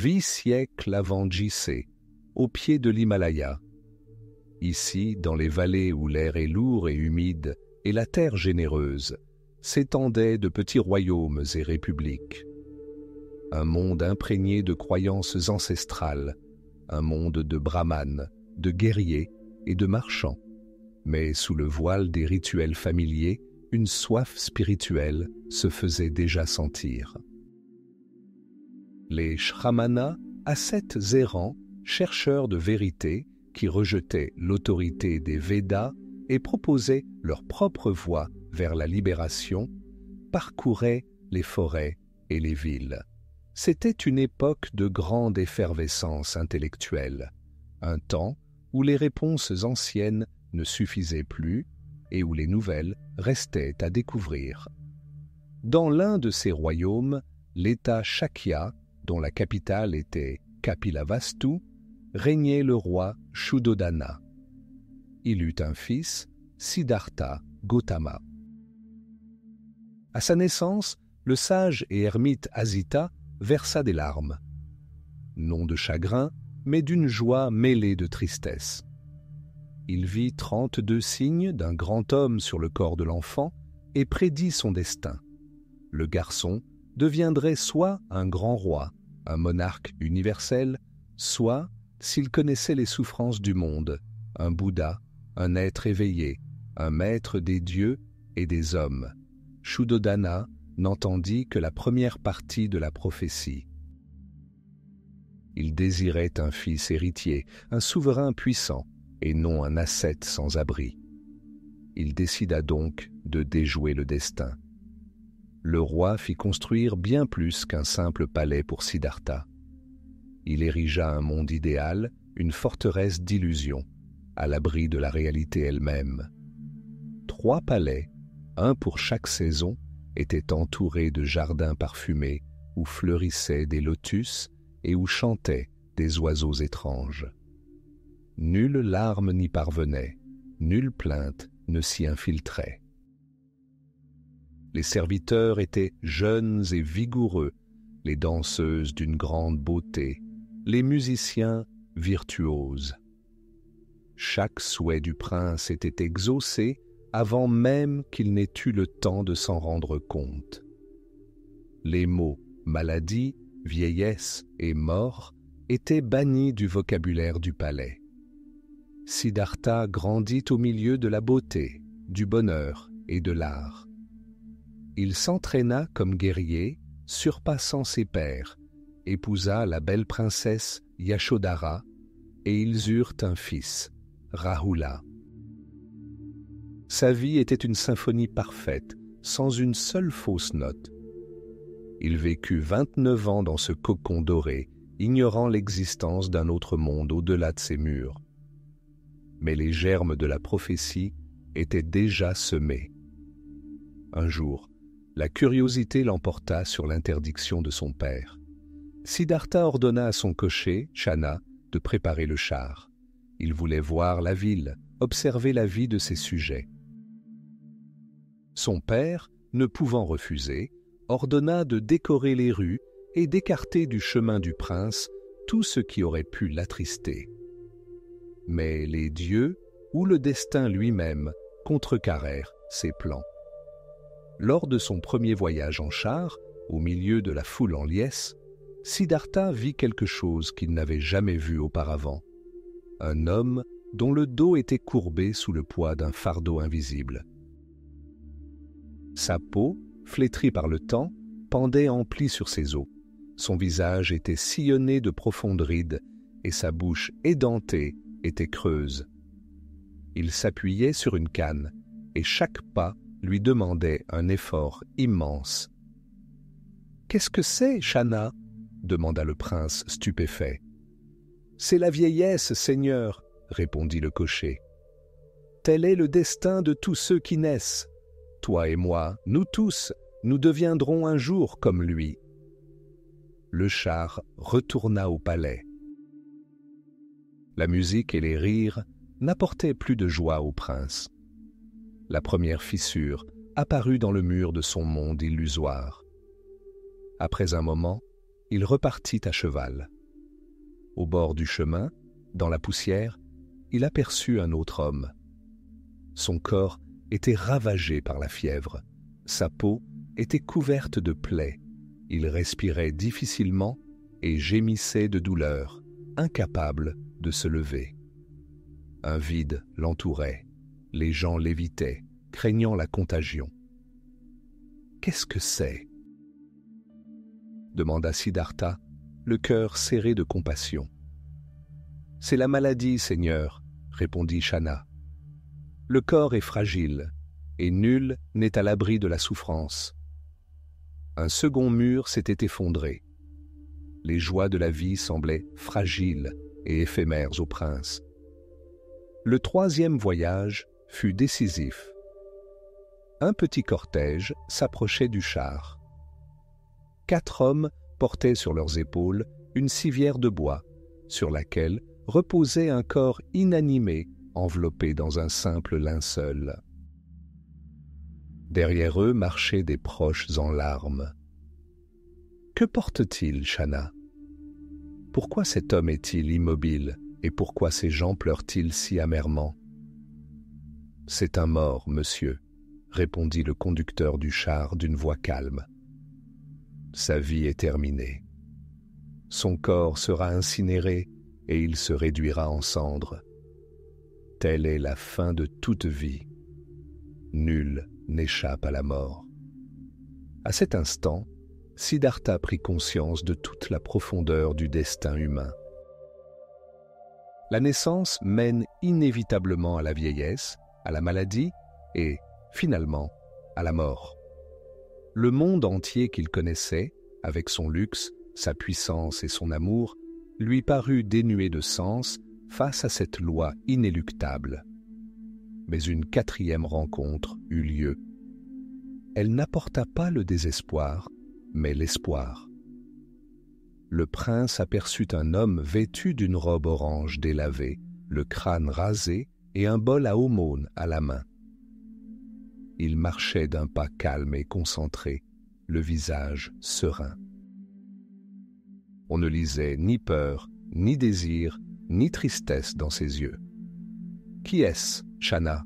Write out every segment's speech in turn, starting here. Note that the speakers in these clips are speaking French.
8 siècles avant J.C., au pied de l'Himalaya. Ici, dans les vallées où l'air est lourd et humide et la terre généreuse, s'étendaient de petits royaumes et républiques. Un monde imprégné de croyances ancestrales, un monde de brahmanes, de guerriers et de marchands, mais sous le voile des rituels familiers, une soif spirituelle se faisait déjà sentir. Les Shramana, ascètes errants, chercheurs de vérité, qui rejetaient l'autorité des Védas et proposaient leur propre voie vers la libération, parcouraient les forêts et les villes. C'était une époque de grande effervescence intellectuelle, un temps où les réponses anciennes ne suffisaient plus et où les nouvelles restaient à découvrir. Dans l'un de ces royaumes, l'État Shakya, dont la capitale était Kapilavastu, régnait le roi Shuddhodana. Il eut un fils, Siddhartha Gautama. À sa naissance, le sage et ermite Asita versa des larmes, non de chagrin, mais d'une joie mêlée de tristesse. Il vit 32 signes d'un grand homme sur le corps de l'enfant et prédit son destin. Le garçon deviendrait soit un grand roi, un monarque universel, soit, s'il connaissait les souffrances du monde, un Bouddha, un être éveillé, un maître des dieux et des hommes. Shuddhodana n'entendit que la première partie de la prophétie. Il désirait un fils héritier, un souverain puissant, et non un ascète sans abri. Il décida donc de déjouer le destin. Le roi fit construire bien plus qu'un simple palais pour Siddhartha. Il érigea un monde idéal, une forteresse d'illusions, à l'abri de la réalité elle-même. 3 palais, un pour chaque saison, étaient entourés de jardins parfumés où fleurissaient des lotus et où chantaient des oiseaux étranges. Nulle larme n'y parvenait, nulle plainte ne s'y infiltrait. Les serviteurs étaient jeunes et vigoureux, les danseuses d'une grande beauté, les musiciens virtuoses. Chaque souhait du prince était exaucé avant même qu'il n'ait eu le temps de s'en rendre compte. Les mots maladie, vieillesse et mort étaient bannis du vocabulaire du palais. Siddhartha grandit au milieu de la beauté, du bonheur et de l'art. Il s'entraîna comme guerrier, surpassant ses pairs, épousa la belle princesse Yashodhara, et ils eurent un fils, Rahula. Sa vie était une symphonie parfaite, sans une seule fausse note. Il vécut 29 ans dans ce cocon doré, ignorant l'existence d'un autre monde au-delà de ses murs. Mais les germes de la prophétie étaient déjà semés. Un jour, la curiosité l'emporta sur l'interdiction de son père. Siddhartha ordonna à son cocher, Channa, de préparer le char. Il voulait voir la ville, observer la vie de ses sujets. Son père, ne pouvant refuser, ordonna de décorer les rues et d'écarter du chemin du prince tout ce qui aurait pu l'attrister. Mais les dieux, ou le destin lui-même, contrecarrèrent ses plans. Lors de son premier voyage en char, au milieu de la foule en liesse, Siddhartha vit quelque chose qu'il n'avait jamais vu auparavant. Un homme dont le dos était courbé sous le poids d'un fardeau invisible. Sa peau, flétrie par le temps, pendait en plis sur ses os. Son visage était sillonné de profondes rides et sa bouche édentée était creuse. Il s'appuyait sur une canne et chaque pas lui demandait un effort immense. « Qu'est-ce que c'est, Channa ?» demanda le prince stupéfait. « C'est la vieillesse, Seigneur, » répondit le cocher. « Tel est le destin de tous ceux qui naissent. Toi et moi, nous tous, nous deviendrons un jour comme lui. » Le char retourna au palais. La musique et les rires n'apportaient plus de joie au prince. La première fissure apparut dans le mur de son monde illusoire. Après un moment, il repartit à cheval. Au bord du chemin, dans la poussière, il aperçut un autre homme. Son corps était ravagé par la fièvre, sa peau était couverte de plaies, il respirait difficilement et gémissait de douleur, incapable de se lever. Un vide l'entourait, les gens l'évitaient, craignant la contagion. « Qu'est-ce que c'est » demanda Siddhartha, le cœur serré de compassion. « C'est la maladie, Seigneur, » répondit Channa. « Le corps est fragile, et nul n'est à l'abri de la souffrance. » Un second mur s'était effondré. Les joies de la vie semblaient fragiles et éphémères au prince. Le troisième voyage fut décisif. Un petit cortège s'approchait du char. 4 hommes portaient sur leurs épaules une civière de bois, sur laquelle reposait un corps inanimé enveloppé dans un simple linceul. Derrière eux marchaient des proches en larmes. « Que porte-t-il, Channa ? Pourquoi cet homme est-il immobile et pourquoi ces gens pleurent-ils si amèrement ?»« C'est un mort, monsieur, » répondit le conducteur du char d'une voix calme. « Sa vie est terminée. Son corps sera incinéré et il se réduira en cendres. Telle est la fin de toute vie. Nul n'échappe à la mort. » À cet instant, Siddhartha prit conscience de toute la profondeur du destin humain. La naissance mène inévitablement à la vieillesse, à la maladie et, finalement, à la mort. Le monde entier qu'il connaissait, avec son luxe, sa puissance et son amour, lui parut dénué de sens face à cette loi inéluctable. Mais une 4e rencontre eut lieu. Elle n'apporta pas le désespoir, mais l'espoir. Le prince aperçut un homme vêtu d'une robe orange délavée, le crâne rasé et un bol à aumône à la main. Il marchait d'un pas calme et concentré, le visage serein. On ne lisait ni peur, ni désir, ni tristesse dans ses yeux. « Qui est-ce, Channa ?»«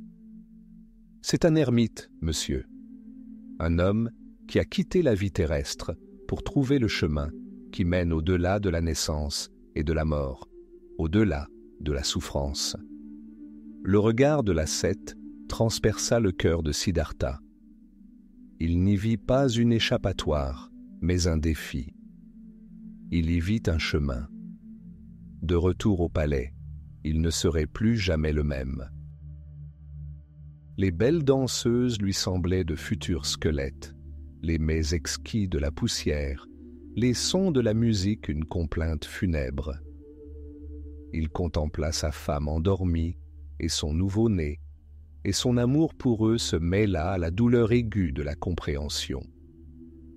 C'est un ermite, monsieur. Un homme qui a quitté la vie terrestre pour trouver le chemin qui mène au-delà de la naissance et de la mort, au-delà de la souffrance. » Le regard de l'ascète transperça le cœur de Siddhartha. Il n'y vit pas une échappatoire, mais un défi. Il y vit un chemin. De retour au palais, il ne serait plus jamais le même. Les belles danseuses lui semblaient de futurs squelettes, les mets exquis de la poussière, les sons de la musique une complainte funèbre. Il contempla sa femme endormie et son nouveau-né, et son amour pour eux se mêla à la douleur aiguë de la compréhension.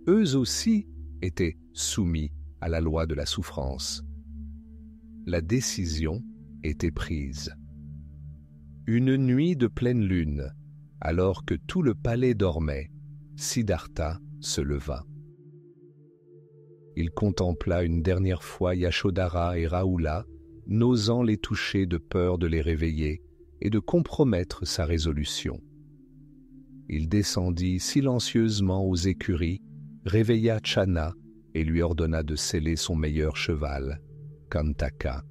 Eux aussi étaient soumis à la loi de la souffrance. La décision était prise. Une nuit de pleine lune, alors que tout le palais dormait, Siddhartha se leva. Il contempla une dernière fois Yashodhara et Rahula, n'osant les toucher de peur de les réveiller et de compromettre sa résolution. Il descendit silencieusement aux écuries, réveilla Channa et lui ordonna de seller son meilleur cheval, Kantaka.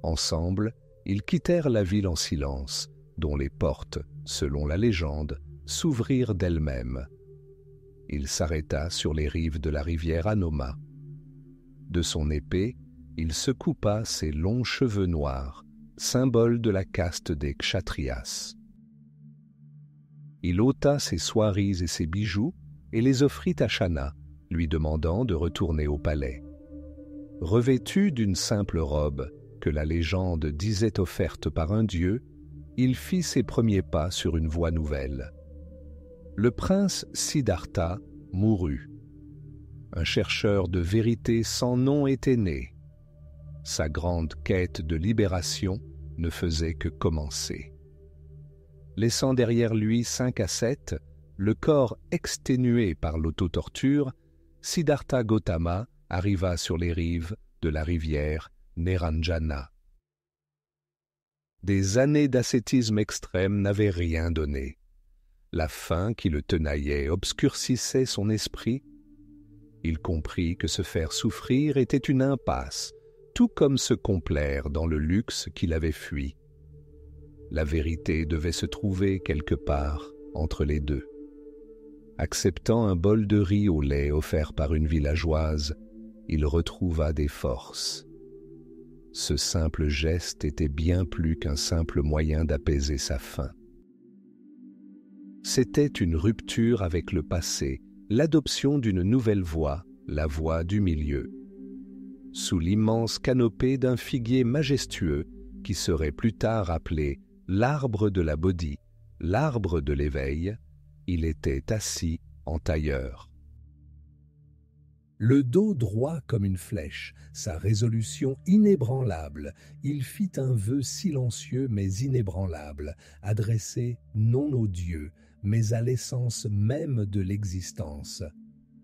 Ensemble, ils quittèrent la ville en silence, dont les portes, selon la légende, s'ouvrirent d'elles-mêmes. Il s'arrêta sur les rives de la rivière Anoma. De son épée, il se coupa ses longs cheveux noirs, symbole de la caste des Kshatriyas. Il ôta ses soieries et ses bijoux et les offrit à Channa, lui demandant de retourner au palais. Revêtu d'une simple robe que la légende disait offerte par un dieu, il fit ses premiers pas sur une voie nouvelle. Le prince Siddhartha mourut. Un chercheur de vérité sans nom était né. Sa grande quête de libération ne faisait que commencer. Laissant derrière lui 5 ascètes, le corps exténué par l'autotorture, Siddhartha Gautama arriva sur les rives de la rivière Neranjana. Des années d'ascétisme extrême n'avaient rien donné. La faim qui le tenaillait obscurcissait son esprit. Il comprit que se faire souffrir était une impasse, tout comme se complaire dans le luxe qu'il avait fui. La vérité devait se trouver quelque part entre les deux. Acceptant un bol de riz au lait offert par une villageoise, il retrouva des forces. Ce simple geste était bien plus qu'un simple moyen d'apaiser sa faim. C'était une rupture avec le passé, l'adoption d'une nouvelle voie, la voie du milieu. Sous l'immense canopée d'un figuier majestueux qui serait plus tard appelé l'arbre de la Bodhi, l'arbre de l'éveil, il était assis en tailleur. Le dos droit comme une flèche, sa résolution inébranlable, il fit un vœu silencieux mais inébranlable, adressé non aux dieux, mais à l'essence même de l'existence.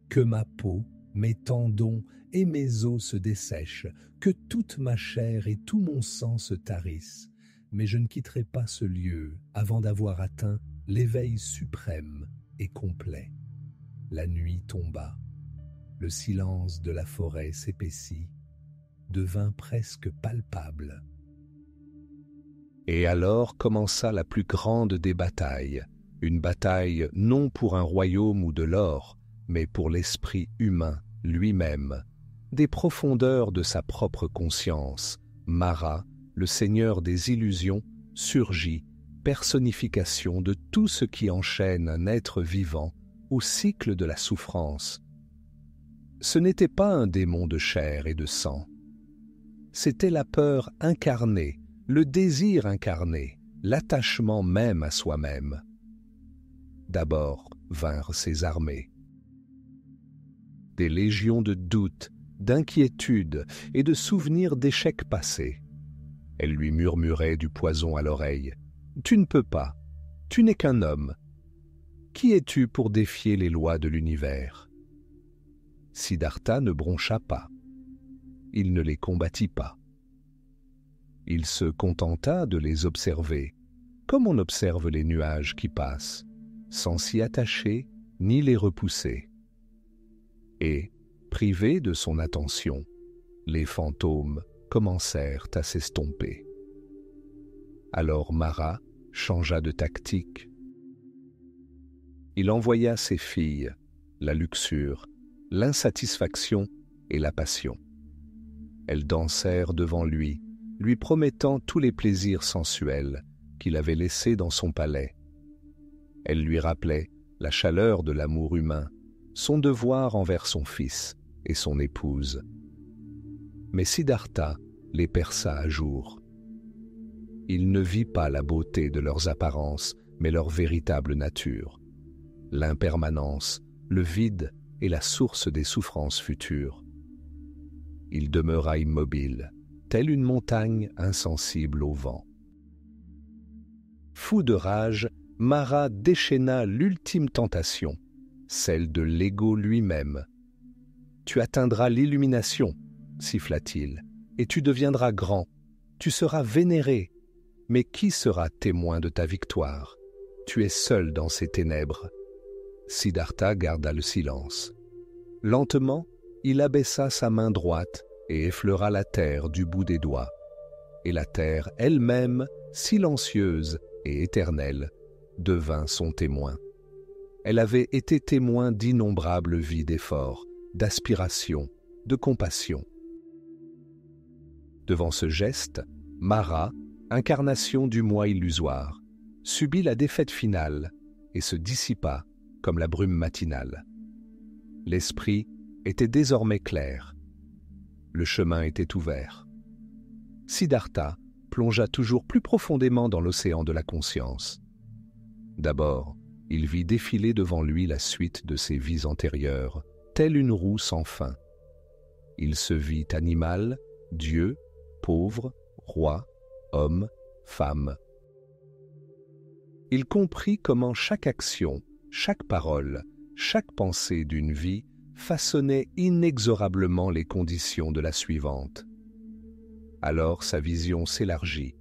Que ma peau, mes tendons et mes os se dessèchent, que toute ma chair et tout mon sang se tarissent, mais je ne quitterai pas ce lieu avant d'avoir atteint l'éveil suprême et complet. La nuit tomba. Le silence de la forêt s'épaissit, devint presque palpable. Et alors commença la plus grande des batailles, une bataille non pour un royaume ou de l'or, mais pour l'esprit humain lui-même, des profondeurs de sa propre conscience. Mara, le seigneur des illusions, surgit, personnification de tout ce qui enchaîne un être vivant au cycle de la souffrance. Ce n'était pas un démon de chair et de sang. C'était la peur incarnée, le désir incarné, l'attachement même à soi-même. D'abord vinrent ses armées. Des légions de doutes, d'inquiétudes et de souvenirs d'échecs passés. Elles lui murmuraient du poison à l'oreille. « Tu ne peux pas, tu n'es qu'un homme. Qui es-tu pour défier les lois de l'univers ?» Siddhartha ne broncha pas. Il ne les combattit pas. Il se contenta de les observer, comme on observe les nuages qui passent, sans s'y attacher ni les repousser. Et, privé de son attention, les fantômes commencèrent à s'estomper. Alors Mara changea de tactique. Il envoya ses filles, la luxure, l'insatisfaction et la passion. Elles dansèrent devant lui, lui promettant tous les plaisirs sensuels qu'il avait laissés dans son palais. Elles lui rappelaient la chaleur de l'amour humain, son devoir envers son fils et son épouse. Mais Siddhartha les perça à jour. Il ne vit pas la beauté de leurs apparences, mais leur véritable nature. L'impermanence, le vide et la source des souffrances futures. Il demeura immobile, telle une montagne insensible au vent. Fou de rage, Mara déchaîna l'ultime tentation, celle de l'ego lui-même. « Tu atteindras l'illumination, siffla-t-il, et tu deviendras grand, tu seras vénéré. Mais qui sera témoin de ta victoire? Tu es seul dans ces ténèbres. » Siddhartha garda le silence. Lentement, il abaissa sa main droite et effleura la terre du bout des doigts. Et la terre elle-même, silencieuse et éternelle, devint son témoin. Elle avait été témoin d'innombrables vies d'efforts, d'aspiration, de compassion. Devant ce geste, Mara, incarnation du moi illusoire, subit la défaite finale et se dissipa comme la brume matinale. L'esprit était désormais clair. Le chemin était ouvert. Siddhartha plongea toujours plus profondément dans l'océan de la conscience. D'abord, il vit défiler devant lui la suite de ses vies antérieures, telle une roue sans fin. Il se vit animal, dieu, pauvre, roi, homme, femme. Il comprit comment chaque action, chaque parole, chaque pensée d'une vie façonnait inexorablement les conditions de la suivante. Alors sa vision s'élargit.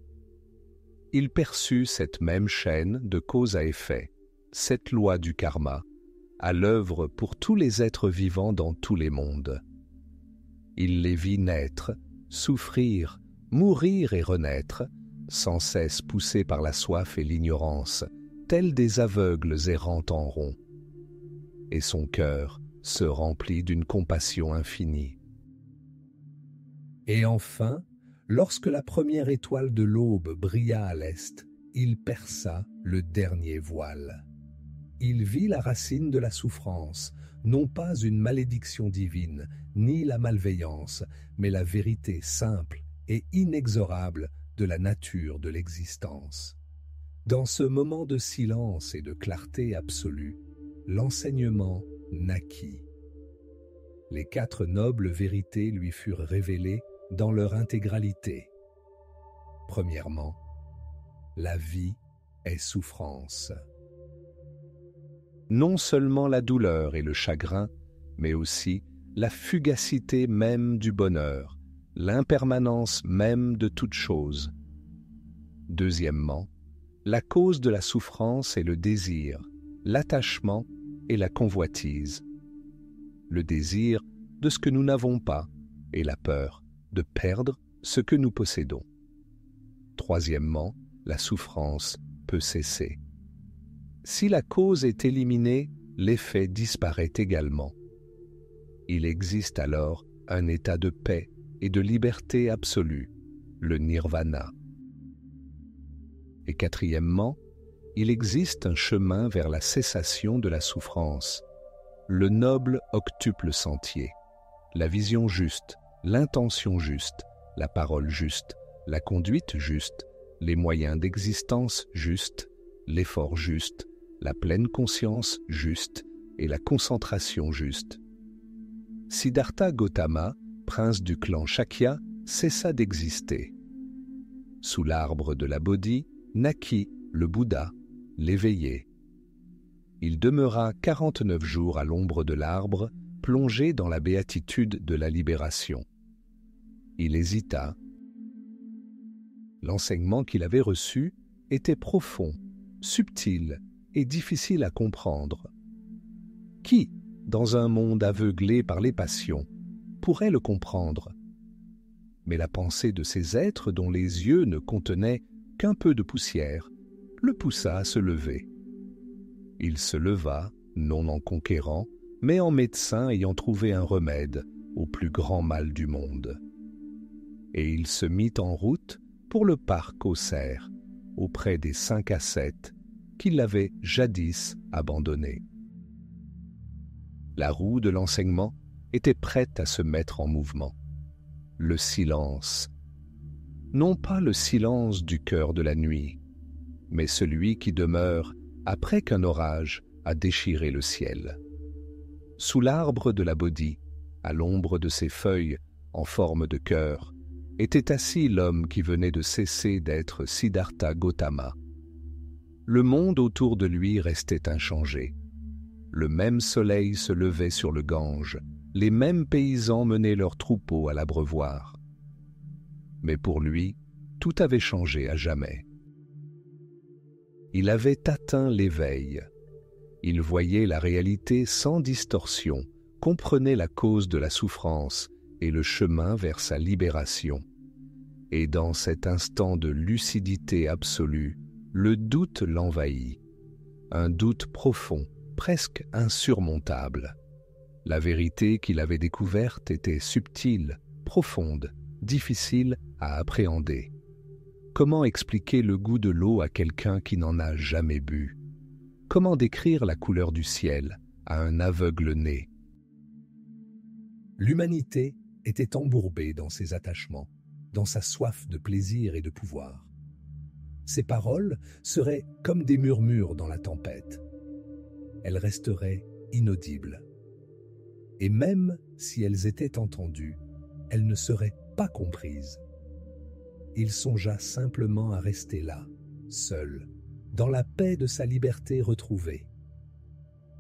Il perçut cette même chaîne de cause à effet, cette loi du karma, à l'œuvre pour tous les êtres vivants dans tous les mondes. Il les vit naître, souffrir, mourir et renaître, sans cesse poussés par la soif et l'ignorance, tels des aveugles errant en rond. Et son cœur se remplit d'une compassion infinie. Et enfin, lorsque la première étoile de l'aube brilla à l'est, il perça le dernier voile. Il vit la racine de la souffrance, non pas une malédiction divine, ni la malveillance, mais la vérité simple et inexorable de la nature de l'existence. Dans ce moment de silence et de clarté absolue, l'enseignement naquit. Les 4 nobles vérités lui furent révélées dans leur intégralité. Premièrement, la vie est souffrance. Non seulement la douleur et le chagrin, mais aussi la fugacité même du bonheur, l'impermanence même de toute chose. Deuxièmement, la cause de la souffrance est le désir, l'attachement et la convoitise. Le désir de ce que nous n'avons pas et la peur de perdre ce que nous possédons. Troisièmement, la souffrance peut cesser. Si la cause est éliminée, l'effet disparaît également. Il existe alors un état de paix et de liberté absolue, le nirvana. Et quatrièmement, il existe un chemin vers la cessation de la souffrance, le noble octuple sentier, la vision juste, l'intention juste, la parole juste, la conduite juste, les moyens d'existence justes, l'effort juste, la pleine conscience juste et la concentration juste. Siddhartha Gautama, prince du clan Shakya, cessa d'exister. Sous l'arbre de la Bodhi naquit le Bouddha, l'éveillé. Il demeura 49 jours à l'ombre de l'arbre, plongé dans la béatitude de la libération. Il hésita. L'enseignement qu'il avait reçu était profond, subtil et difficile à comprendre. Qui, dans un monde aveuglé par les passions, pourrait le comprendre? Mais la pensée de ces êtres dont les yeux ne contenaient qu'un peu de poussière le poussa à se lever. Il se leva, non en conquérant, mais en médecin ayant trouvé un remède au plus grand mal du monde. Et il se mit en route pour le parc aux cerfs, auprès des 5 ascètes qui l'avaient jadis abandonné. La roue de l'enseignement était prête à se mettre en mouvement. Le silence. Non pas le silence du cœur de la nuit, mais celui qui demeure après qu'un orage a déchiré le ciel. Sous l'arbre de la Bodhi, à l'ombre de ses feuilles en forme de cœur, était assis l'homme qui venait de cesser d'être Siddhartha Gautama. Le monde autour de lui restait inchangé. Le même soleil se levait sur le Gange, les mêmes paysans menaient leurs troupeaux à l'abreuvoir. Mais pour lui, tout avait changé à jamais. Il avait atteint l'éveil. Il voyait la réalité sans distorsion, comprenait la cause de la souffrance et le chemin vers sa libération. Et dans cet instant de lucidité absolue, le doute l'envahit. Un doute profond, presque insurmontable. La vérité qu'il avait découverte était subtile, profonde, difficile à appréhender. Comment expliquer le goût de l'eau à quelqu'un qui n'en a jamais bu? Comment décrire la couleur du ciel à un aveugle né? L'humanité était embourbée dans ses attachements, dans sa soif de plaisir et de pouvoir. Ses paroles seraient comme des murmures dans la tempête. Elles resteraient inaudibles. Et même si elles étaient entendues, elles ne seraient pas comprises. Il songea simplement à rester là, seul, dans la paix de sa liberté retrouvée.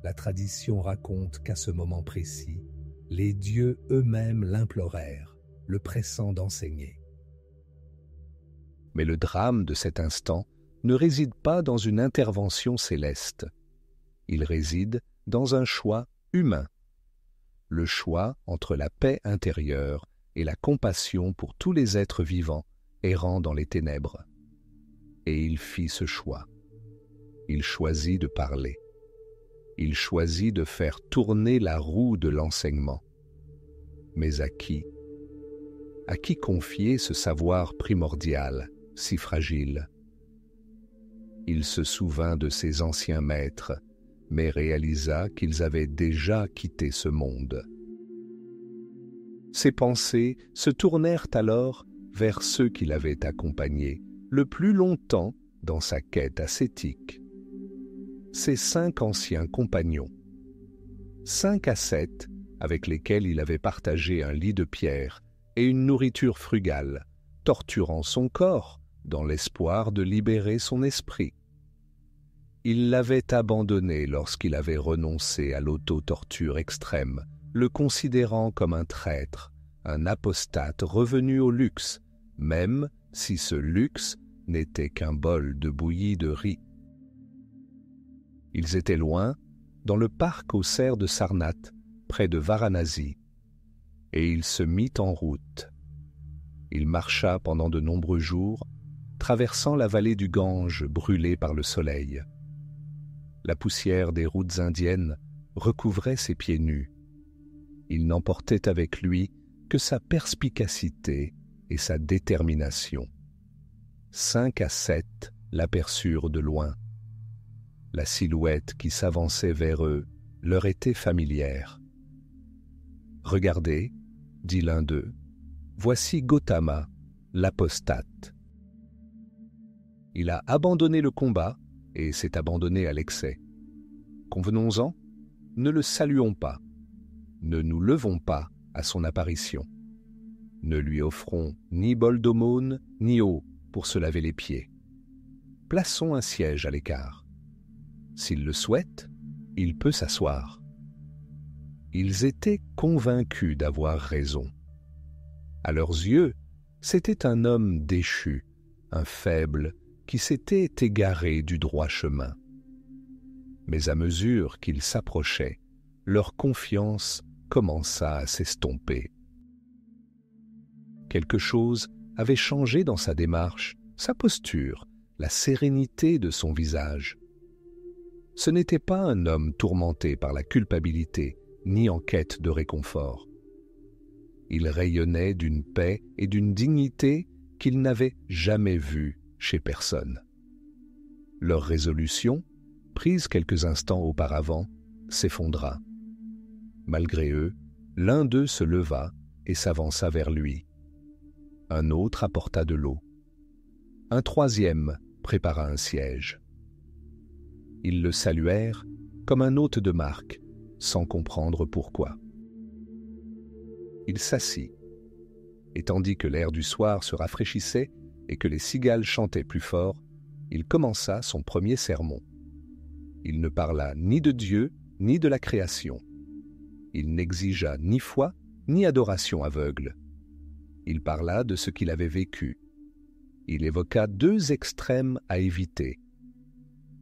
La tradition raconte qu'à ce moment précis, les dieux eux-mêmes l'implorèrent, le pressant d'enseigner. Mais le drame de cet instant ne réside pas dans une intervention céleste. Il réside dans un choix humain. Le choix entre la paix intérieure et la compassion pour tous les êtres vivants errant dans les ténèbres. Et il fit ce choix. Il choisit de parler. Il choisit de faire tourner la roue de l'enseignement. Mais à qui? À qui confier ce savoir primordial, si fragile? Il se souvint de ses anciens maîtres, mais réalisa qu'ils avaient déjà quitté ce monde. Ses pensées se tournèrent alors vers ceux qui l'avaient accompagné le plus longtemps dans sa quête ascétique. Ses 5 anciens compagnons, 5 ascètes avec lesquels il avait partagé un lit de pierre et une nourriture frugale, torturant son corps dans l'espoir de libérer son esprit. Il l'avait abandonné lorsqu'il avait renoncé à l'auto-torture extrême, le considérant comme un traître, un apostate revenu au luxe, même si ce luxe n'était qu'un bol de bouillie de riz. Ils étaient loin, dans le parc aux cerfs de Sarnath, près de Varanasi, et il se mit en route. Il marcha pendant de nombreux jours, traversant la vallée du Gange brûlée par le soleil. La poussière des routes indiennes recouvrait ses pieds nus. Il n'emportait avec lui que sa perspicacité et sa détermination. 5 ascètes l'aperçurent de loin. La silhouette qui s'avançait vers eux leur était familière. « Regardez, dit l'un d'eux, voici Gautama, l'apostate. Il a abandonné le combat et s'est abandonné à l'excès. Convenons-en, ne le saluons pas, ne nous levons pas à son apparition. Ne lui offrons ni bol d'aumône, ni eau pour se laver les pieds. Plaçons un siège à l'écart. S'il le souhaite, il peut s'asseoir. » Ils étaient convaincus d'avoir raison. À leurs yeux, c'était un homme déchu, un faible qui s'était égaré du droit chemin. Mais à mesure qu'ils s'approchaient, leur confiance commença à s'estomper. Quelque chose avait changé dans sa démarche, sa posture, la sérénité de son visage. Ce n'était pas un homme tourmenté par la culpabilité, ni en quête de réconfort. Il rayonnait d'une paix et d'une dignité qu'il n'avait jamais vues chez personne. Leur résolution, prise quelques instants auparavant, s'effondra. Malgré eux, l'un d'eux se leva et s'avança vers lui. Un autre apporta de l'eau. Un troisième prépara un siège. Ils le saluèrent comme un hôte de marque, sans comprendre pourquoi. Il s'assit, et tandis que l'air du soir se rafraîchissait et que les cigales chantaient plus fort, il commença son premier sermon. Il ne parla ni de Dieu, ni de la création. Il n'exigea ni foi, ni adoration aveugle. Il parla de ce qu'il avait vécu. Il évoqua 2 extrêmes à éviter.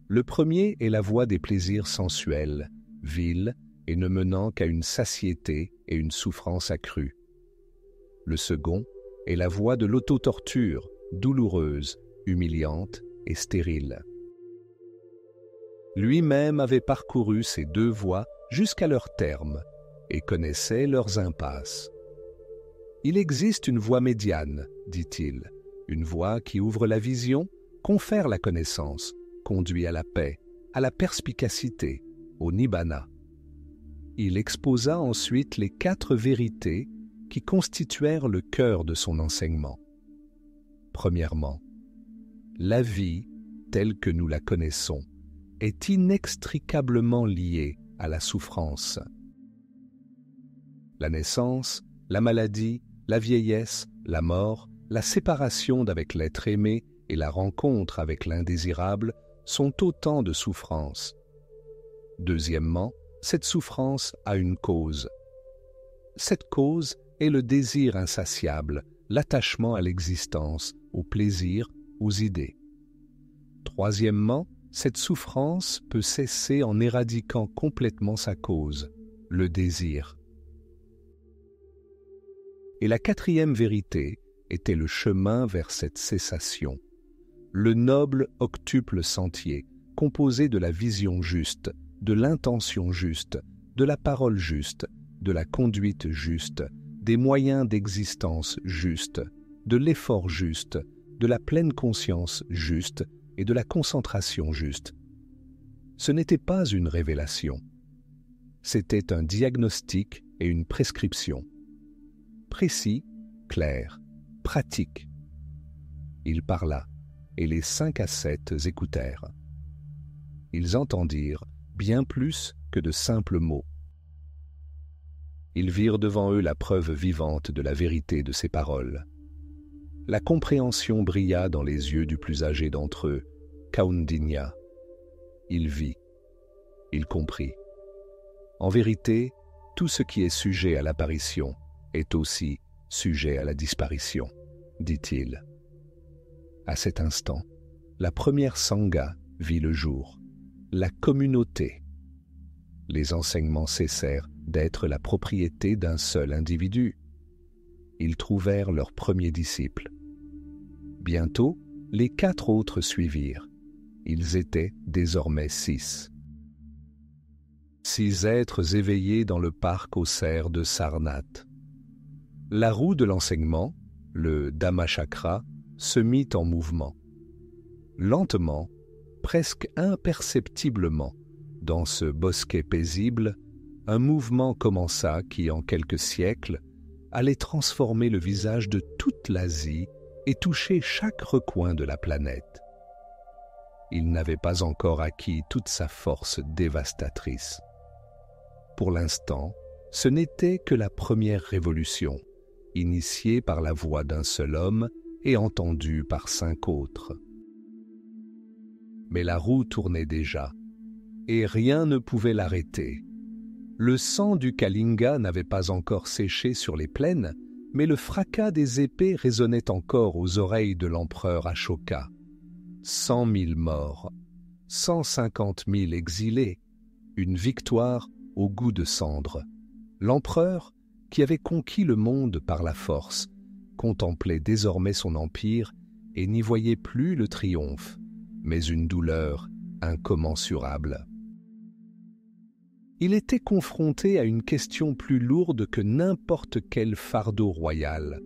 Le premier est la voie des plaisirs sensuels, vile et ne menant qu'à une satiété et une souffrance accrue. Le second est la voie de l'auto-torture, douloureuse, humiliante et stérile. Lui-même avait parcouru ces 2 voies jusqu'à leur terme et connaissait leurs impasses. Il existe une voie médiane, dit-il, une voie qui ouvre la vision, confère la connaissance, conduit à la paix, à la perspicacité, au nibbana. Il exposa ensuite les 4 vérités qui constituèrent le cœur de son enseignement. Premièrement, la vie, telle que nous la connaissons, est inextricablement liée à la souffrance. La naissance, la maladie, la vieillesse, la mort, la séparation d'avec l'être aimé et la rencontre avec l'indésirable sont autant de souffrances. Deuxièmement, cette souffrance a une cause. Cette cause est le désir insatiable, l'attachement à l'existence, au plaisir, aux idées. Troisièmement, cette souffrance peut cesser en éradiquant complètement sa cause, le désir. Et la quatrième vérité était le chemin vers cette cessation, le noble octuple sentier, composé de la vision juste, de l'intention juste, de la parole juste, de la conduite juste, des moyens d'existence justes, de l'effort juste, de la pleine conscience juste et de la concentration juste. Ce n'était pas une révélation. C'était un diagnostic et une prescription. Précis, clair, pratique. Il parla, et les 5 ascètes écoutèrent. Ils entendirent bien plus que de simples mots. Ils virent devant eux la preuve vivante de la vérité de ces paroles. La compréhension brilla dans les yeux du plus âgé d'entre eux, Kaundinya. Il vit, il comprit. En vérité, tout ce qui est sujet à l'apparition est aussi sujet à la disparition, dit-il. À cet instant, la première sangha vit le jour, la communauté. Les enseignements cessèrent d'être la propriété d'un seul individu. Ils trouvèrent leurs premiers disciples. Bientôt, les 4 autres suivirent. Ils étaient désormais 6. 6 êtres éveillés dans le parc aux cerfs de Sarnath. La roue de l'enseignement, le Dhammachakra, se mit en mouvement. Lentement, presque imperceptiblement, dans ce bosquet paisible, un mouvement commença qui, en quelques siècles, allait transformer le visage de toute l'Asie et toucher chaque recoin de la planète. Il n'avait pas encore acquis toute sa force dévastatrice. Pour l'instant, ce n'était que la première révolution, initiée par la voix d'un seul homme et entendue par 5 autres. Mais la roue tournait déjà, et rien ne pouvait l'arrêter. Le sang du Kalinga n'avait pas encore séché sur les plaines, mais le fracas des épées résonnait encore aux oreilles de l'empereur Ashoka. 100 000 morts, 150 000 exilés, une victoire au goût de cendre. L'empereur, qui avait conquis le monde par la force, contemplait désormais son empire et n'y voyait plus le triomphe, mais une douleur incommensurable. Il était confronté à une question plus lourde que n'importe quel fardeau royal.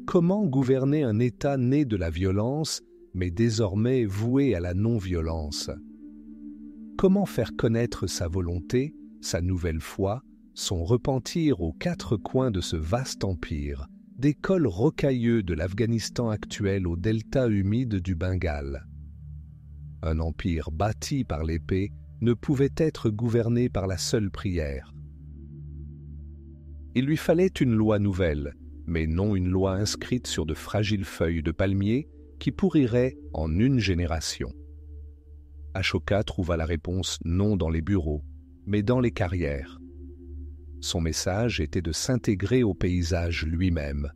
Comment gouverner un État né de la violence, mais désormais voué à la non-violence? Comment faire connaître sa volonté, sa nouvelle foi, son repentir aux 4 coins de ce vaste empire, des cols rocailleux de l'Afghanistan actuel au delta humide du Bengale? Un empire bâti par l'épée ne pouvait être gouverné par la seule prière. Il lui fallait une loi nouvelle, mais non une loi inscrite sur de fragiles feuilles de palmier qui pourriraient en une génération. Ashoka trouva la réponse non dans les bureaux, mais dans les carrières. Son message était de s'intégrer au paysage lui-même.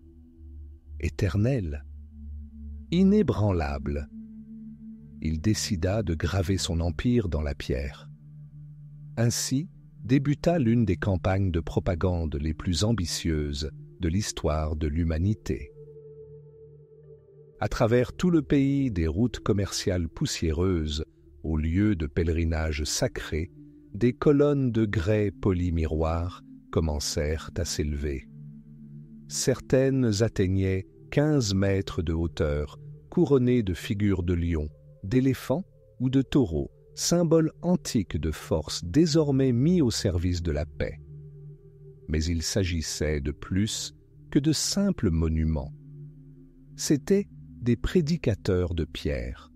Éternel, inébranlable. Il décida de graver son empire dans la pierre. Ainsi débuta l'une des campagnes de propagande les plus ambitieuses de l'histoire de l'humanité. À travers tout le pays, des routes commerciales poussiéreuses, aux lieux de pèlerinage sacrés, des colonnes de grès polis miroirs commencèrent à s'élever. Certaines atteignaient 15 mètres de hauteur, couronnées de figures de lions, d'éléphants ou de taureaux, symboles antiques de force désormais mis au service de la paix. Mais il s'agissait de plus que de simples monuments. C'étaient des prédicateurs de pierre.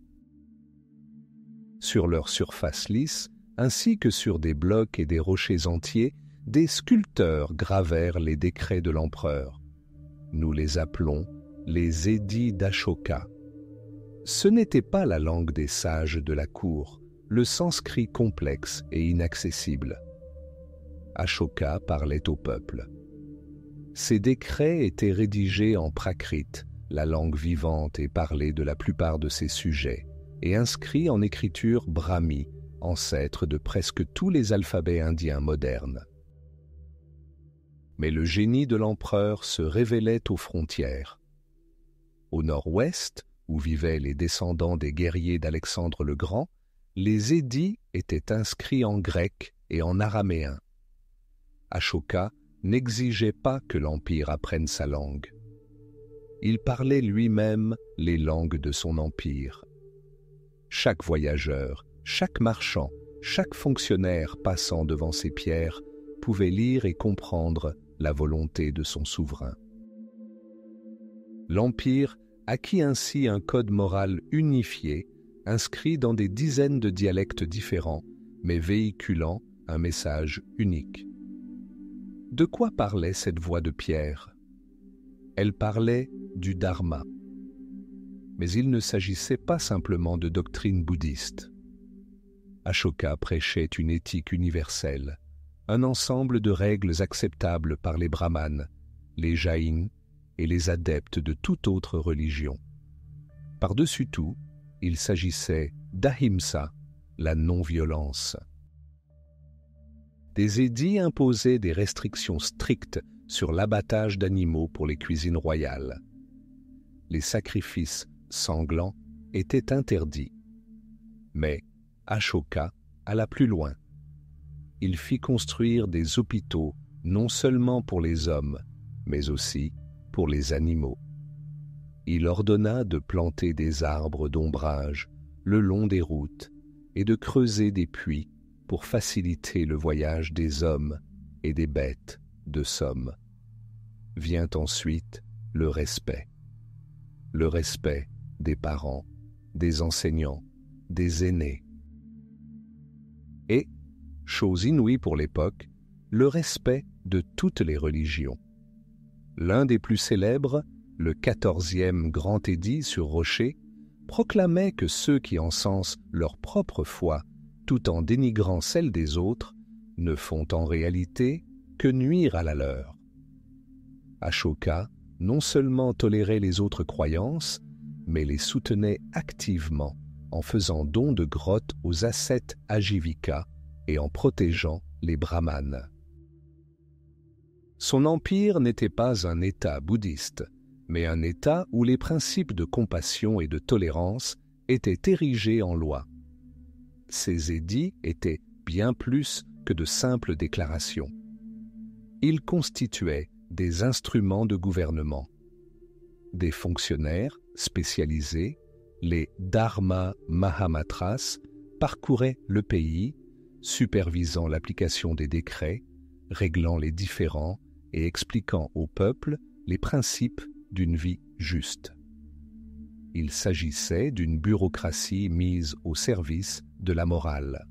Sur leur surface lisse, ainsi que sur des blocs et des rochers entiers, des sculpteurs gravèrent les décrets de l'empereur. Nous les appelons les édits d'Ashoka. Ce n'était pas la langue des sages de la cour, le sanskrit complexe et inaccessible. Ashoka parlait au peuple. Ses décrets étaient rédigés en prakrit, la langue vivante et parlée de la plupart de ses sujets, et inscrits en écriture brahmi, ancêtre de presque tous les alphabets indiens modernes. Mais le génie de l'empereur se révélait aux frontières. Au nord-ouest, où vivaient les descendants des guerriers d'Alexandre le Grand, les édits étaient inscrits en grec et en araméen. Ashoka n'exigeait pas que l'empire apprenne sa langue. Il parlait lui-même les langues de son empire. Chaque voyageur, chaque marchand, chaque fonctionnaire passant devant ces pierres pouvait lire et comprendre la volonté de son souverain. L'Empire acquit ainsi un code moral unifié, inscrit dans des dizaines de dialectes différents, mais véhiculant un message unique. De quoi parlait cette voix de pierre? Elle parlait du Dharma. Mais il ne s'agissait pas simplement de doctrine bouddhiste. Ashoka prêchait une éthique universelle, un ensemble de règles acceptables par les brahmanes, les jaïns et les adeptes de toute autre religion. Par-dessus tout, il s'agissait d'ahimsa, la non-violence. Des édits imposaient des restrictions strictes sur l'abattage d'animaux pour les cuisines royales. Les sacrifices sanglants étaient interdits. Mais Ashoka alla plus loin. Il fit construire des hôpitaux non seulement pour les hommes, mais aussi pour les animaux. Il ordonna de planter des arbres d'ombrage le long des routes et de creuser des puits pour faciliter le voyage des hommes et des bêtes de somme. Vient ensuite le respect. Le respect des parents, des enseignants, des aînés. Et, chose inouïe pour l'époque, le respect de toutes les religions. L'un des plus célèbres, le 14e Grand Édit sur rocher, proclamait que ceux qui encensent leur propre foi tout en dénigrant celle des autres ne font en réalité que nuire à la leur. Ashoka non seulement tolérait les autres croyances, mais les soutenait activement en faisant don de grottes aux ascètes Ajivika et en protégeant les brahmanes. Son empire n'était pas un État bouddhiste, mais un État où les principes de compassion et de tolérance étaient érigés en loi. Ces édits étaient bien plus que de simples déclarations. Ils constituaient des instruments de gouvernement. Des fonctionnaires spécialisés, les Dharma Mahamatras, parcouraient le pays, supervisant l'application des décrets, réglant les différends et expliquant au peuple les principes d'une vie juste. Il s'agissait d'une bureaucratie mise au service de la morale.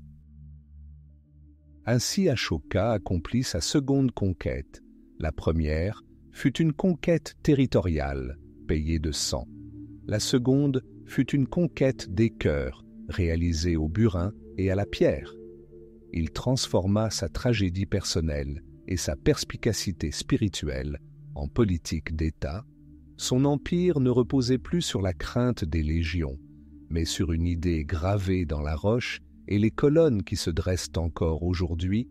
Ainsi Ashoka accomplit sa seconde conquête. La première fut une conquête territoriale, payée de sang. La seconde fut une conquête des cœurs, réalisée au burin et à la pierre. Il transforma sa tragédie personnelle et sa perspicacité spirituelle en politique d'État. Son empire ne reposait plus sur la crainte des légions, mais sur une idée gravée dans la roche et les colonnes qui se dressent encore aujourd'hui,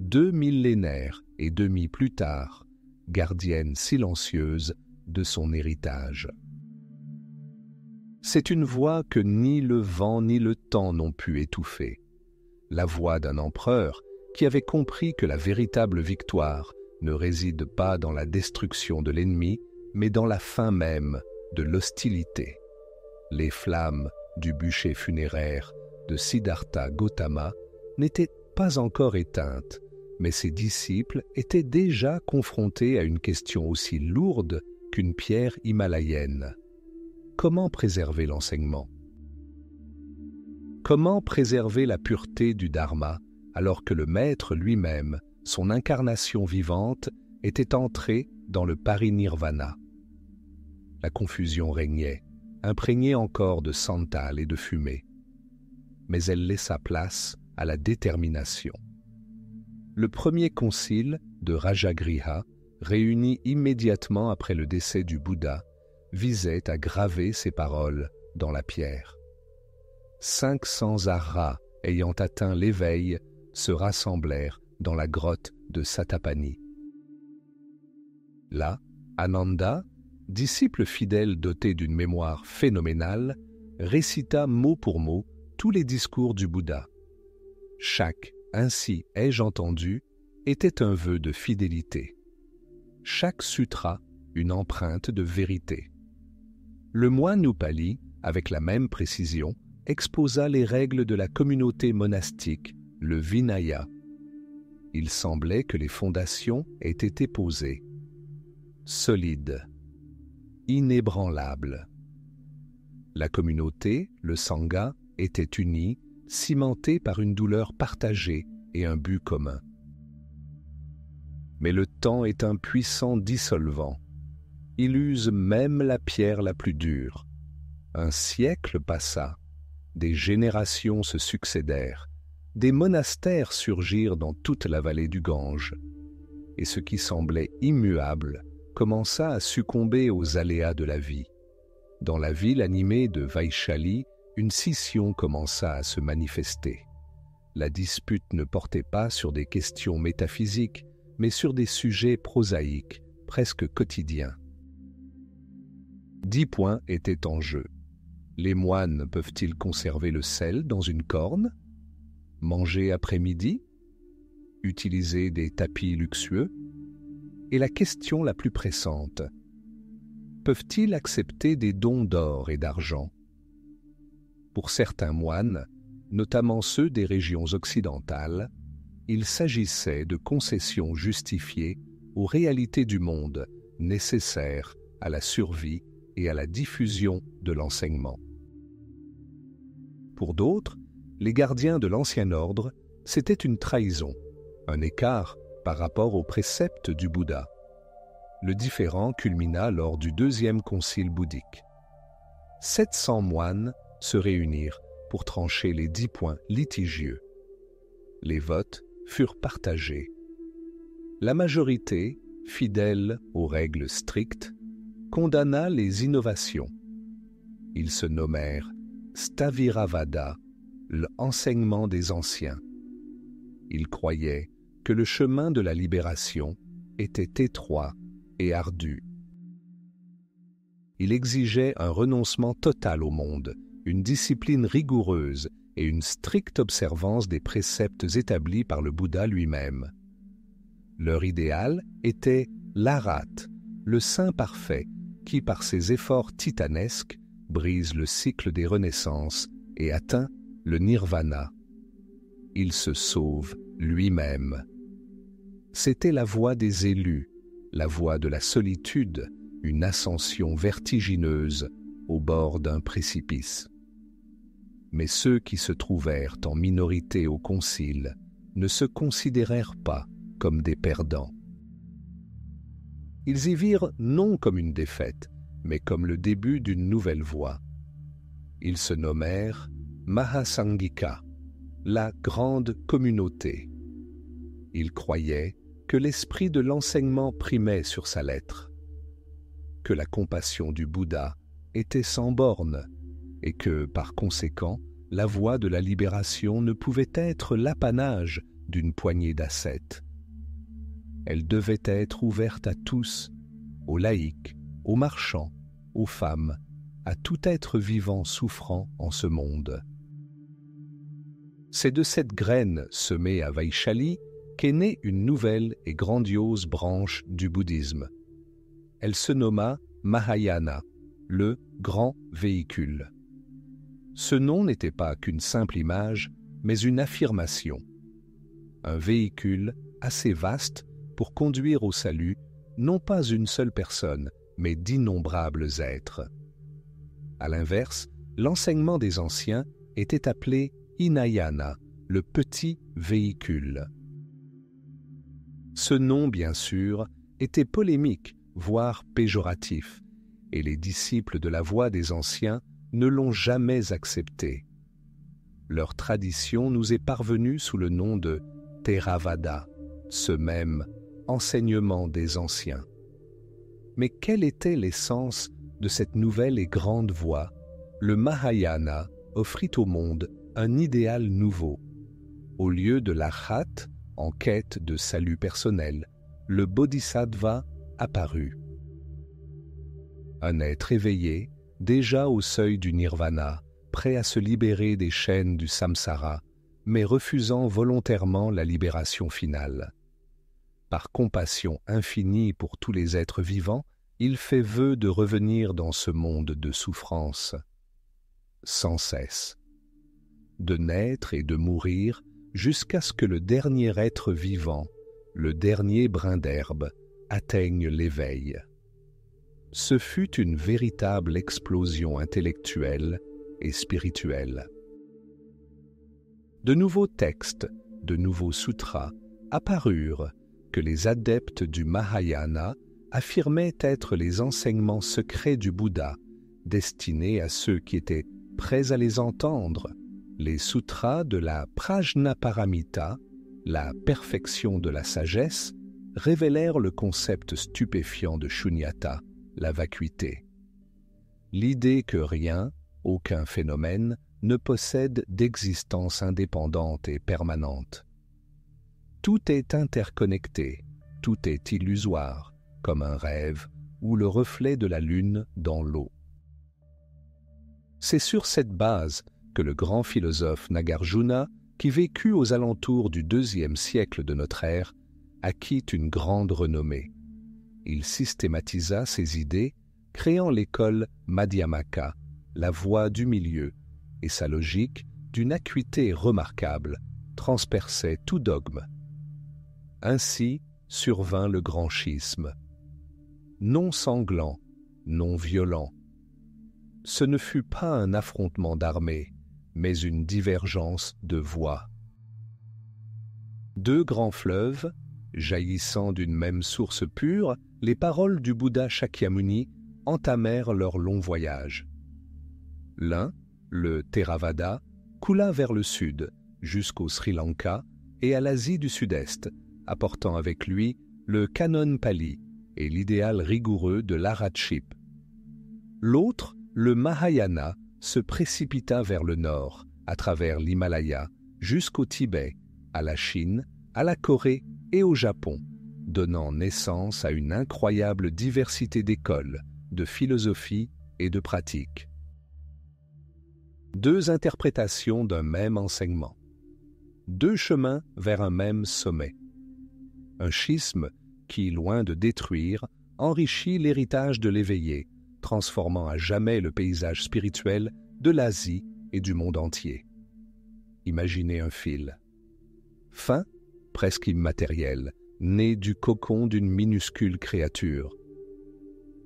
2 millénaires et demi plus tard, gardiennes silencieuses de son héritage. C'est une voix que ni le vent ni le temps n'ont pu étouffer. La voix d'un empereur qui avait compris que la véritable victoire ne réside pas dans la destruction de l'ennemi, mais dans la fin même de l'hostilité. Les flammes du bûcher funéraire de Siddhartha Gautama n'étaient pas encore éteintes, mais ses disciples étaient déjà confrontés à une question aussi lourde qu'une pierre himalayenne. Comment préserver l'enseignement? Comment préserver la pureté du Dharma alors que le Maître lui-même, son incarnation vivante, était entré dans le parinirvana? La confusion régnait, imprégnée encore de santal et de fumée. mais elle laissa place à la détermination. Le premier concile de Rajagriha, réuni immédiatement après le décès du Bouddha, visait à graver ces paroles dans la pierre. 500 arhats ayant atteint l'éveil se rassemblèrent dans la grotte de Satapani. Là, Ananda, disciple fidèle doté d'une mémoire phénoménale, récita mot pour mot tous les discours du Bouddha. Chaque « ainsi ai-je entendu » était un vœu de fidélité. Chaque sutra une empreinte de vérité. Le moine Upali, avec la même précision, exposa les règles de la communauté monastique, le Vinaya. Il semblait que les fondations aient été posées. Solides, inébranlables. La communauté, le Sangha, était unie, cimentée par une douleur partagée et un but commun. Mais le temps est un puissant dissolvant. Il use même la pierre la plus dure. Un siècle passa, des générations se succédèrent, des monastères surgirent dans toute la vallée du Gange, et ce qui semblait immuable commença à succomber aux aléas de la vie. Dans la ville animée de Vaishali, une scission commença à se manifester. La dispute ne portait pas sur des questions métaphysiques, mais sur des sujets prosaïques, presque quotidiens. 10 points étaient en jeu. Les moines peuvent-ils conserver le sel dans une corne? Manger après-midi? Utiliser des tapis luxueux? Et la question la plus pressante, peuvent-ils accepter des dons d'or et d'argent? Pour certains moines, notamment ceux des régions occidentales, il s'agissait de concessions justifiées aux réalités du monde nécessaires à la survie et à la diffusion de l'enseignement. Pour d'autres, les gardiens de l'ancien ordre, c'était une trahison, un écart par rapport aux préceptes du Bouddha. Le différend culmina lors du deuxième concile bouddhique. 700 moines se réunirent pour trancher les 10 points litigieux. Les votes furent partagés. La majorité, fidèle aux règles strictes, condamna les innovations. Ils se nommèrent Staviravada, l'enseignement des anciens. Ils croyaient que le chemin de la libération était étroit et ardu. Il exigeait un renoncement total au monde, une discipline rigoureuse et une stricte observance des préceptes établis par le Bouddha lui-même. Leur idéal était l'Arat, le saint parfait, qui par ses efforts titanesques brise le cycle des renaissances et atteint le nirvana. Il se sauve lui-même. C'était la voie des élus, la voie de la solitude, une ascension vertigineuse au bord d'un précipice. Mais ceux qui se trouvèrent en minorité au concile ne se considérèrent pas comme des perdants. Ils y virent non comme une défaite, mais comme le début d'une nouvelle voie. Ils se nommèrent Mahasanghika, la grande communauté. Ils croyaient que l'esprit de l'enseignement primait sur sa lettre, que la compassion du Bouddha était sans bornes et que, par conséquent, la voie de la libération ne pouvait être l'apanage d'une poignée d'ascètes. Elle devait être ouverte à tous, aux laïcs, aux marchands, aux femmes, à tout être vivant souffrant en ce monde. C'est de cette graine semée à Vaishali qu'est née une nouvelle et grandiose branche du bouddhisme. Elle se nomma Mahayana, le grand véhicule. Ce nom n'était pas qu'une simple image, mais une affirmation. Un véhicule assez vaste pour conduire au salut non pas une seule personne, mais d'innombrables êtres. À l'inverse, l'enseignement des anciens était appelé Hinayana, le petit véhicule. Ce nom, bien sûr, était polémique, voire péjoratif, et les disciples de la voie des anciens ne l'ont jamais accepté. Leur tradition nous est parvenue sous le nom de Theravada, ce même enseignement des anciens. Mais quelle était l'essence de cette nouvelle et grande voie? Le Mahayana offrit au monde un idéal nouveau. Au lieu de l'arhat, en quête de salut personnel, le bodhisattva apparut. Un être éveillé, déjà au seuil du nirvana, prêt à se libérer des chaînes du samsara, mais refusant volontairement la libération finale. Par compassion infinie pour tous les êtres vivants, il fait vœu de revenir dans ce monde de souffrance, sans cesse, de naître et de mourir jusqu'à ce que le dernier être vivant, le dernier brin d'herbe, atteigne l'éveil. Ce fut une véritable explosion intellectuelle et spirituelle. De nouveaux textes, de nouveaux sutras apparurent que les adeptes du Mahayana affirmaient être les enseignements secrets du Bouddha, destinés à ceux qui étaient prêts à les entendre. Les sutras de la Prajnaparamita, la perfection de la sagesse, révélèrent le concept stupéfiant de Shunyata, la vacuité. L'idée que rien, aucun phénomène, ne possède d'existence indépendante et permanente. Tout est interconnecté, tout est illusoire, comme un rêve ou le reflet de la lune dans l'eau. C'est sur cette base que le grand philosophe Nagarjuna, qui vécut aux alentours du IIe siècle de notre ère, acquit une grande renommée. Il systématisa ses idées, créant l'école Madhyamaka, la voie du milieu, et sa logique, d'une acuité remarquable, transperçait tout dogme. Ainsi survint le grand schisme. Non sanglant, non violent. Ce ne fut pas un affrontement d'armées, mais une divergence de voies. Deux grands fleuves, jaillissant d'une même source pure, les paroles du Bouddha Shakyamuni entamèrent leur long voyage. L'un, le Theravada, coula vers le sud, jusqu'au Sri Lanka et à l'Asie du Sud-Est, apportant avec lui le Canon Pali et l'idéal rigoureux de l'Aratship. L'autre, le Mahayana, se précipita vers le nord, à travers l'Himalaya, jusqu'au Tibet, à la Chine, à la Corée et au Japon, donnant naissance à une incroyable diversité d'écoles, de philosophie et de pratiques. Deux interprétations d'un même enseignement. Deux chemins vers un même sommet. Un schisme qui, loin de détruire, enrichit l'héritage de l'éveillé, transformant à jamais le paysage spirituel de l'Asie et du monde entier. Imaginez un fil. Fin, presque immatériel, né du cocon d'une minuscule créature.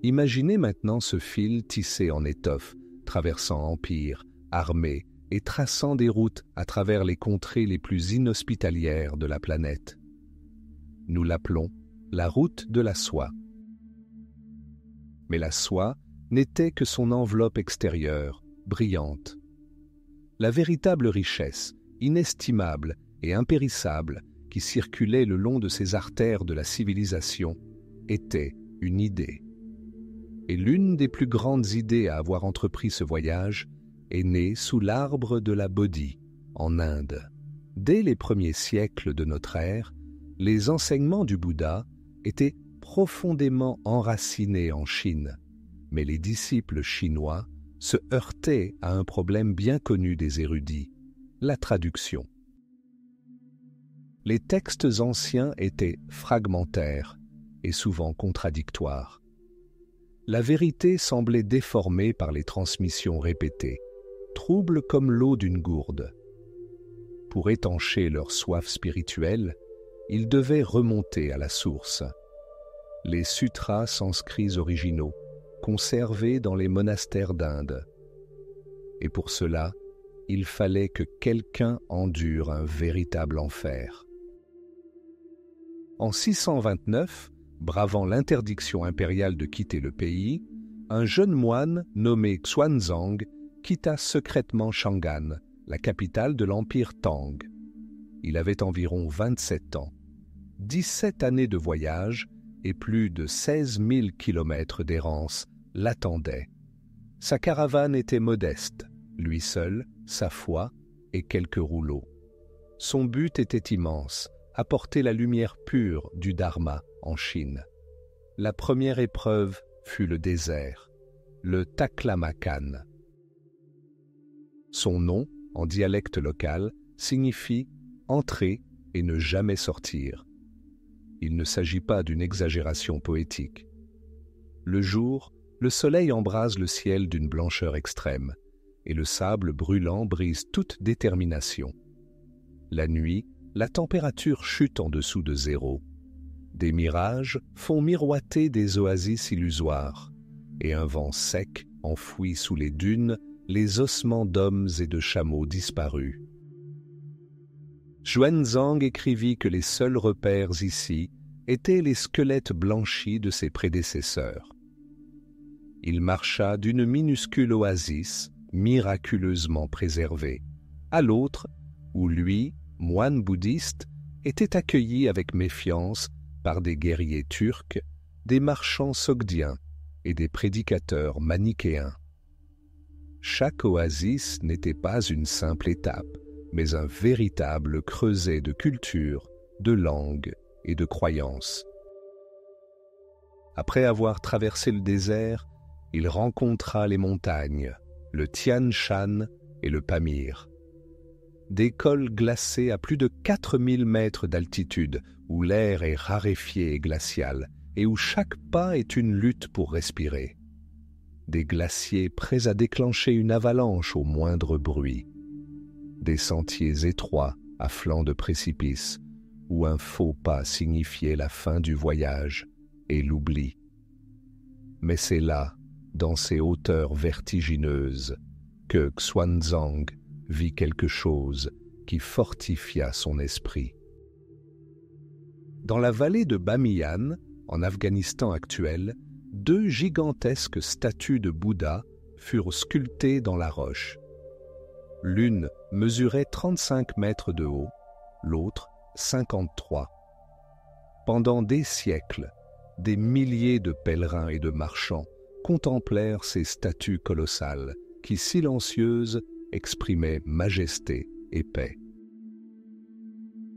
Imaginez maintenant ce fil tissé en étoffe, traversant empires, armées et traçant des routes à travers les contrées les plus inhospitalières de la planète. Nous l'appelons la route de la soie. Mais la soie n'était que son enveloppe extérieure, brillante. La véritable richesse, inestimable et impérissable, qui circulait le long de ces artères de la civilisation, était une idée. Et l'une des plus grandes idées à avoir entrepris ce voyage est née sous l'arbre de la Bodhi, en Inde. Dès les premiers siècles de notre ère, les enseignements du Bouddha étaient profondément enracinés en Chine, mais les disciples chinois se heurtaient à un problème bien connu des érudits, la traduction. Les textes anciens étaient fragmentaires et souvent contradictoires. La vérité semblait déformée par les transmissions répétées, trouble comme l'eau d'une gourde. Pour étancher leur soif spirituelle, ils devaient remonter à la source. Les sutras sanskrits originaux, conservés dans les monastères d'Inde. Et pour cela, il fallait que quelqu'un endure un véritable enfer. En 629, bravant l'interdiction impériale de quitter le pays, un jeune moine nommé Xuanzang quitta secrètement Chang'an, la capitale de l'Empire Tang. Il avait environ 27 ans, 17 années de voyage et plus de 16 000 kilomètres d'errance l'attendaient. Sa caravane était modeste, lui seul, sa foi et quelques rouleaux. Son but était immense, apporter la lumière pure du Dharma en Chine. La première épreuve fut le désert, le Taklamakan. Son nom, en dialecte local, signifie « entrer et ne jamais sortir ». Il ne s'agit pas d'une exagération poétique. Le jour, le soleil embrase le ciel d'une blancheur extrême, et le sable brûlant brise toute détermination. La nuit, la température chute en dessous de zéro. Des mirages font miroiter des oasis illusoires, et un vent sec enfouit sous les dunes les ossements d'hommes et de chameaux disparus. Xuanzang écrivit que les seuls repères ici étaient les squelettes blanchis de ses prédécesseurs. Il marcha d'une minuscule oasis, miraculeusement préservée, à l'autre, où lui, moine bouddhiste, était accueilli avec méfiance par des guerriers turcs, des marchands sogdiens et des prédicateurs manichéens. Chaque oasis n'était pas une simple étape, mais un véritable creuset de culture, de langue et de croyances. Après avoir traversé le désert, il rencontra les montagnes, le Tian Shan et le Pamir. Des cols glacés à plus de 4000 mètres d'altitude, où l'air est raréfié et glacial, et où chaque pas est une lutte pour respirer. Des glaciers prêts à déclencher une avalanche au moindre bruit. Des sentiers étroits à flanc de précipice, où un faux pas signifiait la fin du voyage et l'oubli. Mais c'est là, dans ces hauteurs vertigineuses, que Xuanzang vit quelque chose qui fortifia son esprit. Dans la vallée de Bamiyan, en Afghanistan actuel, 2 gigantesques statues de Bouddha furent sculptées dans la roche. L'une mesurait 35 mètres de haut, l'autre 53. Pendant des siècles, des milliers de pèlerins et de marchands contemplèrent ces statues colossales qui, silencieuses, exprimaient majesté et paix.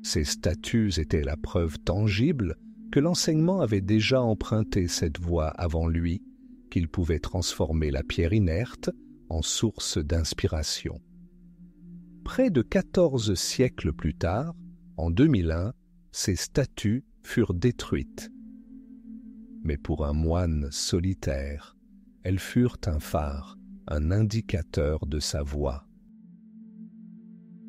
Ces statues étaient la preuve tangible que l'enseignement avait déjà emprunté cette voie avant lui, qu'il pouvait transformer la pierre inerte en source d'inspiration. Près de 14 siècles plus tard, en 2001, ces statues furent détruites. Mais pour un moine solitaire, elles furent un phare, un indicateur de sa voie.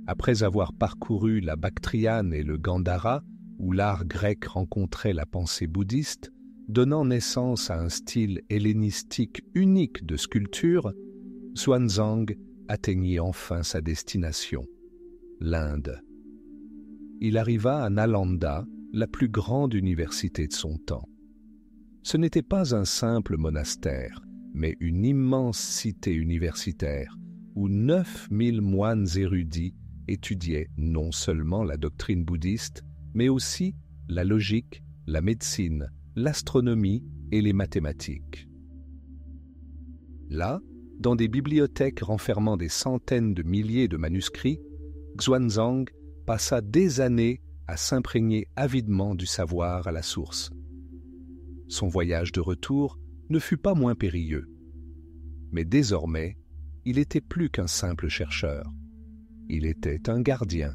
Après avoir parcouru la Bactriane et le Gandhara, où l'art grec rencontrait la pensée bouddhiste, donnant naissance à un style hellénistique unique de sculpture, Xuanzang atteignit enfin sa destination, l'Inde. Il arriva à Nalanda, la plus grande université de son temps. Ce n'était pas un simple monastère, mais une immense cité universitaire où 9000 moines érudits étudiaient non seulement la doctrine bouddhiste, mais aussi la logique, la médecine, l'astronomie et les mathématiques. Là, dans des bibliothèques renfermant des centaines de milliers de manuscrits, Xuanzang passa des années à s'imprégner avidement du savoir à la source. Son voyage de retour ne fut pas moins périlleux. Mais désormais, il était plus qu'un simple chercheur. Il était un gardien.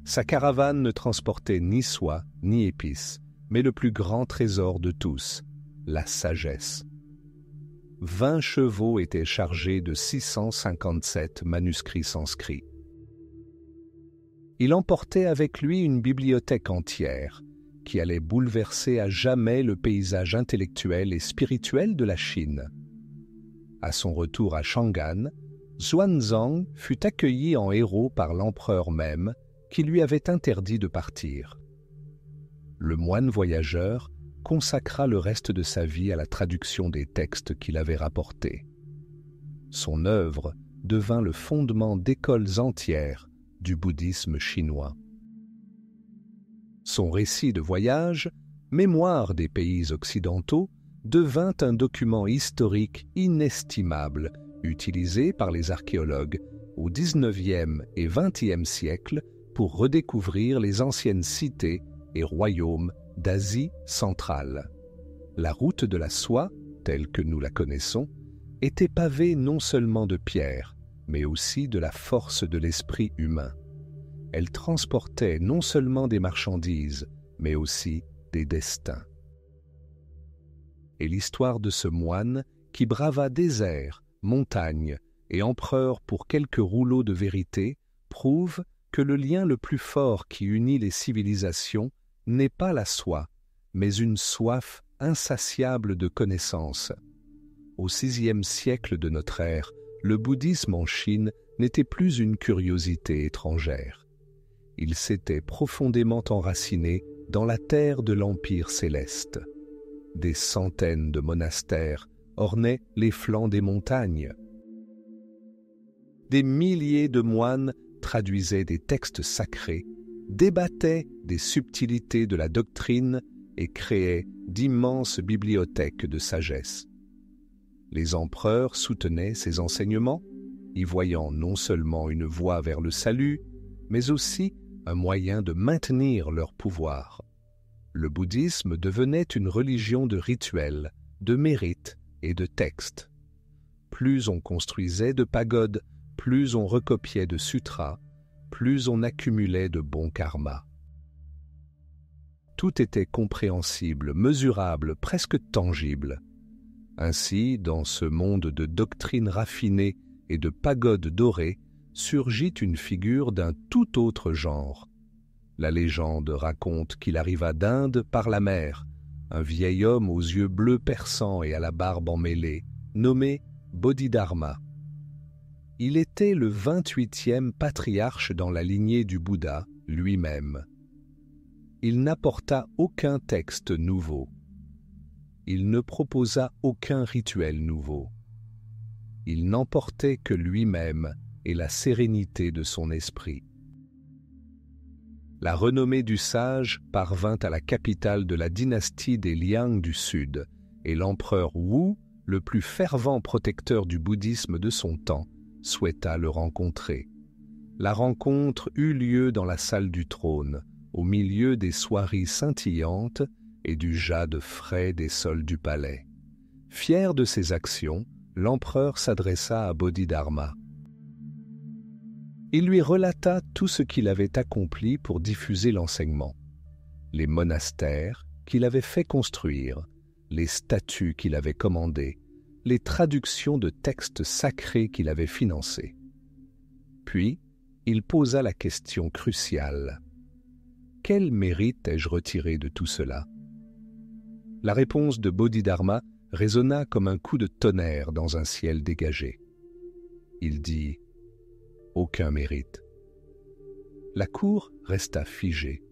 Sa caravane ne transportait ni soie ni épices, mais le plus grand trésor de tous, la sagesse. 20 chevaux étaient chargés de 657 manuscrits sanscrits. Il emportait avec lui une bibliothèque entière, qui allait bouleverser à jamais le paysage intellectuel et spirituel de la Chine. À son retour à Chang'an, Xuanzang fut accueilli en héros par l'empereur même, qui lui avait interdit de partir. Le moine voyageur consacra le reste de sa vie à la traduction des textes qu'il avait rapportés. Son œuvre devint le fondement d'écoles entières du bouddhisme chinois. Son récit de voyage, Mémoire des pays occidentaux, devint un document historique inestimable utilisé par les archéologues au XIXe et XXe siècle pour redécouvrir les anciennes cités et royaumes d'Asie centrale. La route de la soie, telle que nous la connaissons, était pavée non seulement de pierres, mais aussi de la force de l'esprit humain. Elle transportait non seulement des marchandises, mais aussi des destins. Et l'histoire de ce moine qui brava déserts, montagnes et empereurs pour quelques rouleaux de vérité prouve que le lien le plus fort qui unit les civilisations n'est pas la soie, mais une soif insatiable de connaissances. Au VIe siècle de notre ère, le bouddhisme en Chine n'était plus une curiosité étrangère. Il s'était profondément enraciné dans la terre de l'Empire céleste. Des centaines de monastères ornaient les flancs des montagnes. Des milliers de moines traduisaient des textes sacrés, débattaient des subtilités de la doctrine et créaient d'immenses bibliothèques de sagesse. Les empereurs soutenaient ces enseignements, y voyant non seulement une voie vers le salut, mais aussi un moyen de maintenir leur pouvoir. Le bouddhisme devenait une religion de rituels, de mérites et de textes. Plus on construisait de pagodes, plus on recopiait de sutras, plus on accumulait de bons karmas. Tout était compréhensible, mesurable, presque tangible. Ainsi, dans ce monde de doctrines raffinées et de pagodes dorées, surgit une figure d'un tout autre genre. La légende raconte qu'il arriva d'Inde par la mer, un vieil homme aux yeux bleus perçants et à la barbe emmêlée, nommé Bodhidharma. Il était le 28e patriarche dans la lignée du Bouddha lui-même. Il n'apporta aucun texte nouveau. Il ne proposa aucun rituel nouveau. Il n'emportait que lui-même et la sérénité de son esprit. La renommée du sage parvint à la capitale de la dynastie des Liang du Sud, et l'empereur Wu, le plus fervent protecteur du bouddhisme de son temps, souhaita le rencontrer. La rencontre eut lieu dans la salle du trône, au milieu des soieries scintillantes et du jade frais des sols du palais. Fier de ses actions, l'empereur s'adressa à Bodhidharma. Il lui relata tout ce qu'il avait accompli pour diffuser l'enseignement, les monastères qu'il avait fait construire, les statues qu'il avait commandées, les traductions de textes sacrés qu'il avait financés. Puis, il posa la question cruciale. Quel mérite ai-je retiré de tout cela? La réponse de Bodhidharma résonna comme un coup de tonnerre dans un ciel dégagé. Il dit « Aucun mérite ». La cour resta figée.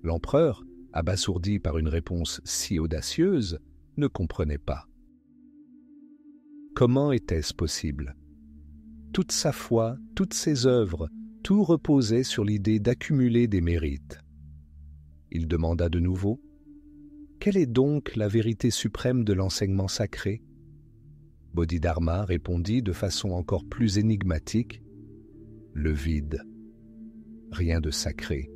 L'empereur, abasourdi par une réponse si audacieuse, ne comprenait pas. Comment était-ce possible? Toute sa foi, toutes ses œuvres, tout reposait sur l'idée d'accumuler des mérites. Il demanda de nouveau « Quelle est donc la vérité suprême de l'enseignement sacré ?» Bodhidharma répondit de façon encore plus énigmatique « Le vide. Rien de sacré. »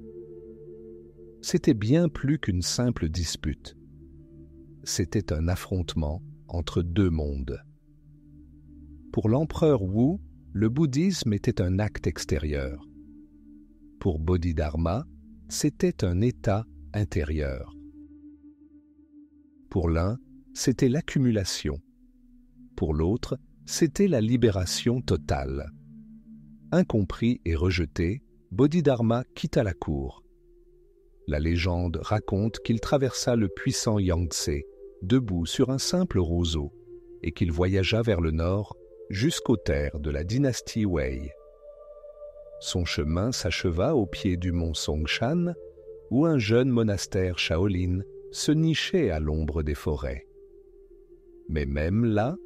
C'était bien plus qu'une simple dispute. C'était un affrontement entre deux mondes. Pour l'empereur Wu, le bouddhisme était un acte extérieur. Pour Bodhidharma, c'était un état intérieur. Pour l'un, c'était l'accumulation. Pour l'autre, c'était la libération totale. Incompris et rejeté, Bodhidharma quitta la cour. La légende raconte qu'il traversa le puissant Yangtze, debout sur un simple roseau, et qu'il voyagea vers le nord jusqu'aux terres de la dynastie Wei. Son chemin s'acheva au pied du mont Songshan, où un jeune monastère Shaolin se nichait à l'ombre des forêts. Mais même là,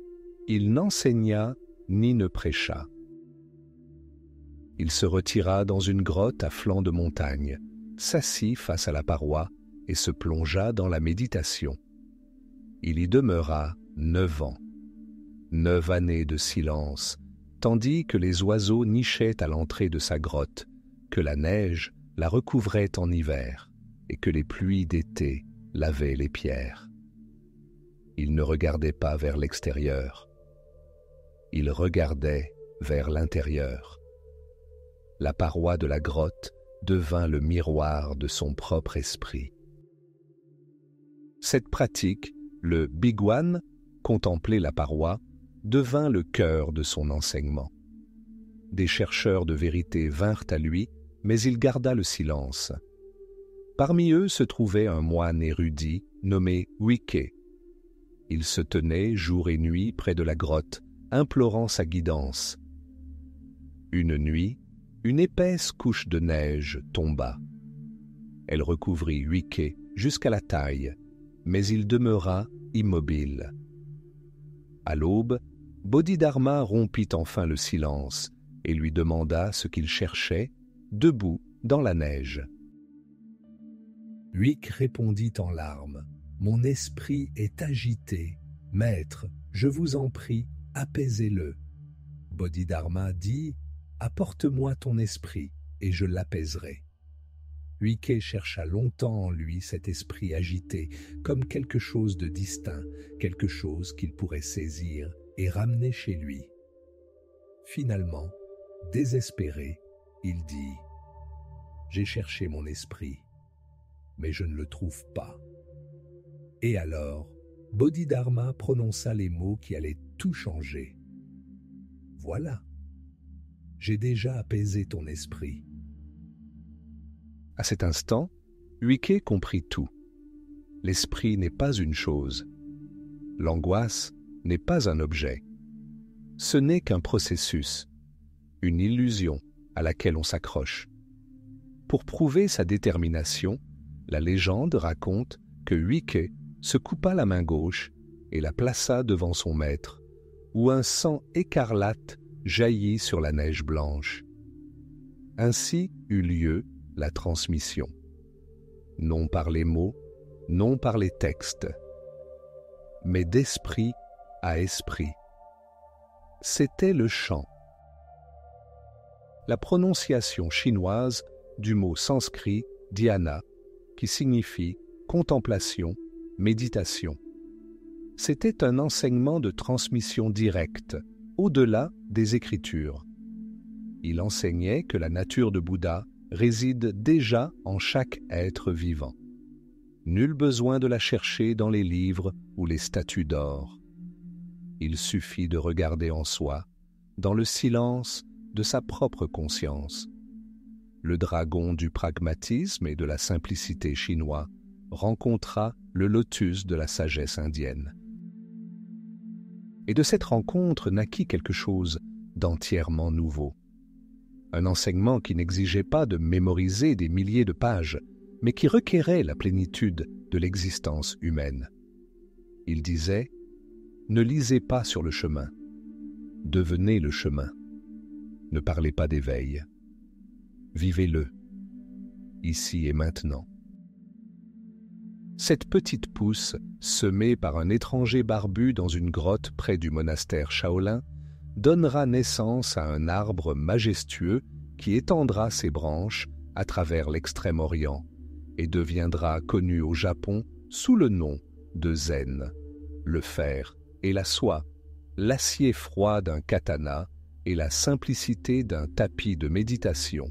il n'enseigna ni ne prêcha. Il se retira dans une grotte à flanc de montagne, s'assit face à la paroi et se plongea dans la méditation. Il y demeura 9 ans. 9 années de silence, tandis que les oiseaux nichaient à l'entrée de sa grotte, que la neige la recouvrait en hiver et que les pluies d'été lavaient les pierres. Il ne regardait pas vers l'extérieur. Il regardait vers l'intérieur. La paroi de la grotte devint le miroir de son propre esprit. Cette pratique, le bigwan, contempler la paroi, devint le cœur de son enseignement. Des chercheurs de vérité vinrent à lui, mais il garda le silence. Parmi eux se trouvait un moine érudit nommé Wike. Il se tenait jour et nuit près de la grotte, implorant sa guidance. Une nuit, une épaisse couche de neige tomba. Elle recouvrit Wike jusqu'à la taille, mais il demeura immobile. À l'aube, Bodhidharma rompit enfin le silence et lui demanda ce qu'il cherchait, debout dans la neige. Wike répondit en larmes, « Mon esprit est agité. Maître, je vous en prie, apaisez-le. » Bodhidharma dit, « Apporte-moi ton esprit et je l'apaiserai. » Wike chercha longtemps en lui cet esprit agité, comme quelque chose de distinct, quelque chose qu'il pourrait saisir et ramener chez lui. Finalement, désespéré, il dit « J'ai cherché mon esprit, mais je ne le trouve pas. » Et alors, Bodhidharma prononça les mots qui allaient tout changer. « Voilà, j'ai déjà apaisé ton esprit. » À cet instant, Wike comprit tout. L'esprit n'est pas une chose. L'angoisse n'est pas un objet. Ce n'est qu'un processus, une illusion à laquelle on s'accroche. Pour prouver sa détermination, la légende raconte que Wike se coupa la main gauche et la plaça devant son maître, où un sang écarlate jaillit sur la neige blanche. Ainsi eut lieu la transmission. Non par les mots, non par les textes, mais d'esprit à esprit. C'était le chant. La prononciation chinoise du mot sanskrit dhyana, qui signifie contemplation, méditation. C'était un enseignement de transmission directe, au-delà des Écritures. Il enseignait que la nature de Bouddha réside déjà en chaque être vivant. Nul besoin de la chercher dans les livres ou les statues d'or. Il suffit de regarder en soi, dans le silence de sa propre conscience. Le dragon du pragmatisme et de la simplicité chinois rencontra le lotus de la sagesse indienne. Et de cette rencontre naquit quelque chose d'entièrement nouveau. Un enseignement qui n'exigeait pas de mémoriser des milliers de pages, mais qui requérait la plénitude de l'existence humaine. Il disait « Ne lisez pas sur le chemin, devenez le chemin. Ne parlez pas d'éveil. Vivez-le, ici et maintenant. » Cette petite pousse, semée par un étranger barbu dans une grotte près du monastère Shaolin, donnera naissance à un arbre majestueux qui étendra ses branches à travers l'Extrême-Orient et deviendra connu au Japon sous le nom de Zen, le fer et la soie, l'acier froid d'un katana et la simplicité d'un tapis de méditation.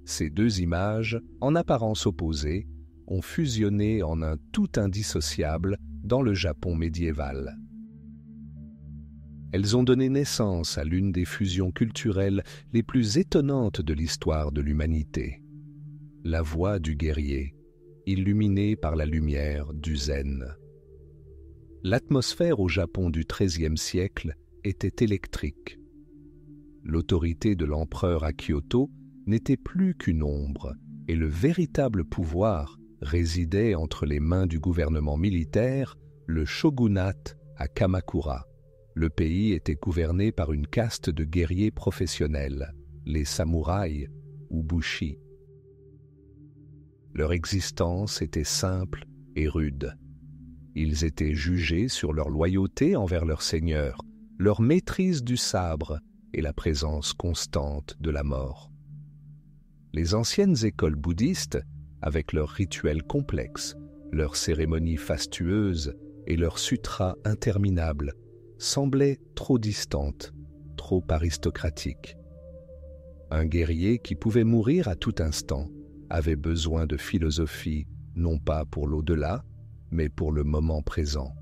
Ces deux images, en apparence opposées, ont fusionné en un tout indissociable dans le Japon médiéval. Elles ont donné naissance à l'une des fusions culturelles les plus étonnantes de l'histoire de l'humanité. La voix du guerrier, illuminée par la lumière du zen. L'atmosphère au Japon du XIIIe siècle était électrique. L'autorité de l'empereur à Kyoto n'était plus qu'une ombre, et le véritable pouvoir résidait entre les mains du gouvernement militaire, le shogunat à Kamakura, Le pays était gouverné par une caste de guerriers professionnels, les samouraïs ou bushi. Leur existence était simple et rude. Ils étaient jugés sur leur loyauté envers leur seigneur, leur maîtrise du sabre et la présence constante de la mort. Les anciennes écoles bouddhistes, avec leurs rituels complexes, leurs cérémonies fastueuses et leurs sutras interminables, semblaient trop distantes, trop aristocratiques. Un guerrier qui pouvait mourir à tout instant avait besoin de philosophie non pas pour l'au-delà, mais pour le moment présent,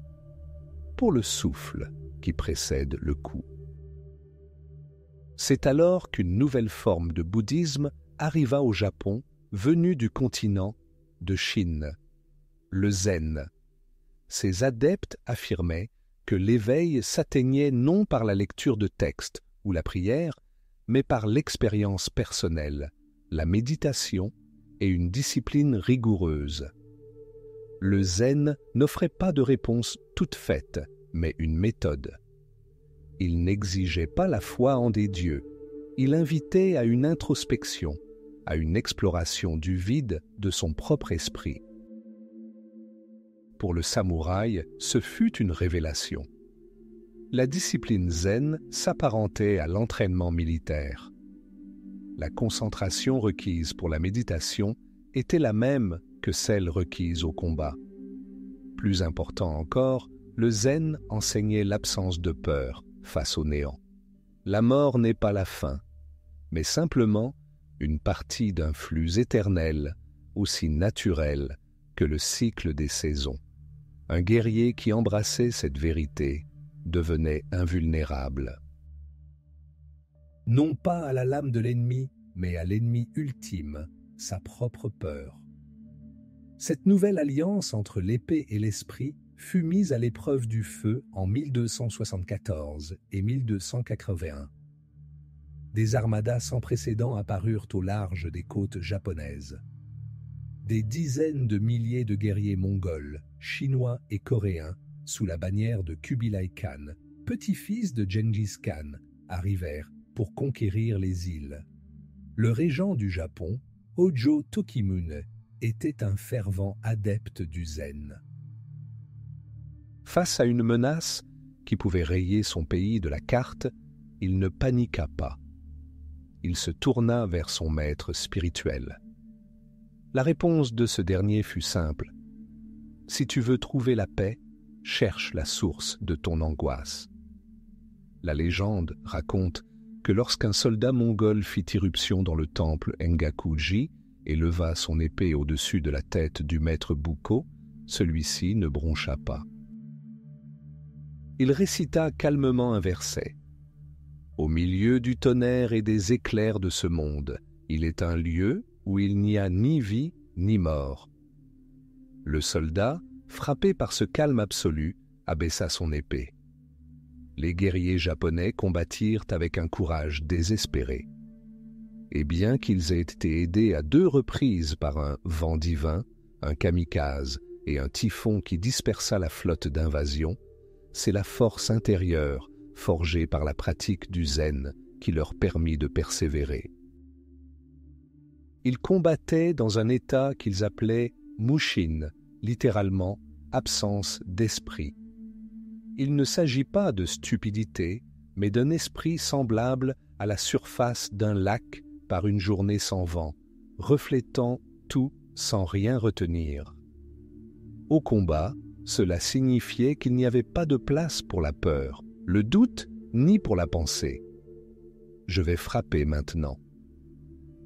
pour le souffle qui précède le coup. C'est alors qu'une nouvelle forme de bouddhisme arriva au Japon, venue du continent de Chine, le zen. Ses adeptes affirmaient que l'éveil s'atteignait non par la lecture de textes ou la prière, mais par l'expérience personnelle, la méditation et une discipline rigoureuse. Le zen n'offrait pas de réponse toute faite, mais une méthode. Il n'exigeait pas la foi en des dieux, il invitait à une introspection, à une exploration du vide de son propre esprit. Pour le samouraï, ce fut une révélation. La discipline zen s'apparentait à l'entraînement militaire. La concentration requise pour la méditation était la même que celle requise au combat. Plus important encore, le zen enseignait l'absence de peur face au néant. La mort n'est pas la fin, mais simplement une partie d'un flux éternel, aussi naturel que le cycle des saisons. Un guerrier qui embrassait cette vérité devenait invulnérable. Non pas à la lame de l'ennemi, mais à l'ennemi ultime, sa propre peur. Cette nouvelle alliance entre l'épée et l'esprit fut mise à l'épreuve du feu en 1274 et 1281. Des armadas sans précédent apparurent au large des côtes japonaises. Des dizaines de milliers de guerriers mongols, chinois et coréens, sous la bannière de Kubilai Khan, petit-fils de Gengis Khan, arrivèrent pour conquérir les îles. Le régent du Japon, Hojo Tokimune, était un fervent adepte du zen. Face à une menace qui pouvait rayer son pays de la carte, il ne paniqua pas. Il se tourna vers son maître spirituel. La réponse de ce dernier fut simple. Si tu veux trouver la paix, cherche la source de ton angoisse. La légende raconte que lorsqu'un soldat mongol fit irruption dans le temple Engaku-ji et leva son épée au-dessus de la tête du maître Buko, celui-ci ne broncha pas. Il récita calmement un verset. « Au milieu du tonnerre et des éclairs de ce monde, il est un lieu où il n'y a ni vie ni mort. » Le soldat, frappé par ce calme absolu, abaissa son épée. Les guerriers japonais combattirent avec un courage désespéré. Et bien qu'ils aient été aidés à 2 reprises par un vent divin, un kamikaze et un typhon qui dispersa la flotte d'invasion, c'est la force intérieure, forgée par la pratique du zen, qui leur permit de persévérer. Ils combattaient dans un état qu'ils appelaient mushin, littéralement absence d'esprit. Il ne s'agit pas de stupidité, mais d'un esprit semblable à la surface d'un lac par une journée sans vent, reflétant tout sans rien retenir. Au combat, cela signifiait qu'il n'y avait pas de place pour la peur, le doute, ni pour la pensée. Je vais frapper maintenant.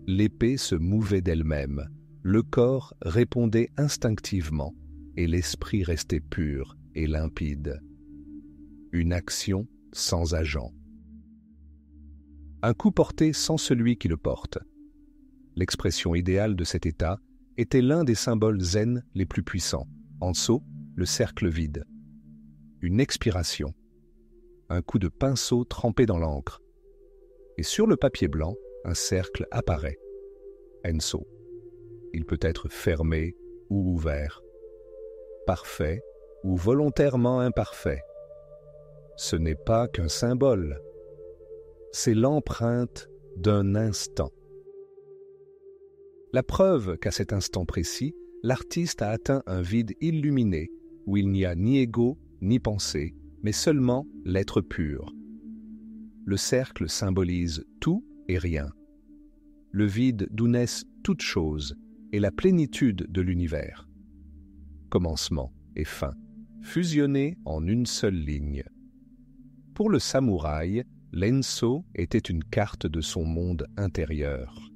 L'épée se mouvait d'elle-même, le corps répondait instinctivement, et l'esprit restait pur et limpide. Une action sans agent. Un coup porté sans celui qui le porte. L'expression idéale de cet état était l'un des symboles zen les plus puissants. En dessous, le cercle vide. Une expiration. Un coup de pinceau trempé dans l'encre. Et sur le papier blanc, un cercle apparaît. Enso. Il peut être fermé ou ouvert. Parfait ou volontairement imparfait. ce n'est pas qu'un symbole, c'est l'empreinte d'un instant. La preuve qu'à cet instant précis, l'artiste a atteint un vide illuminé où il n'y a ni ego ni pensée, mais seulement l'être pur. Le cercle symbolise tout et rien. Le vide d'où naissent toutes choses et la plénitude de l'univers. Commencement et fin, fusionnés en une seule ligne. Pour le samouraï, l'Enso était une carte de son monde intérieur.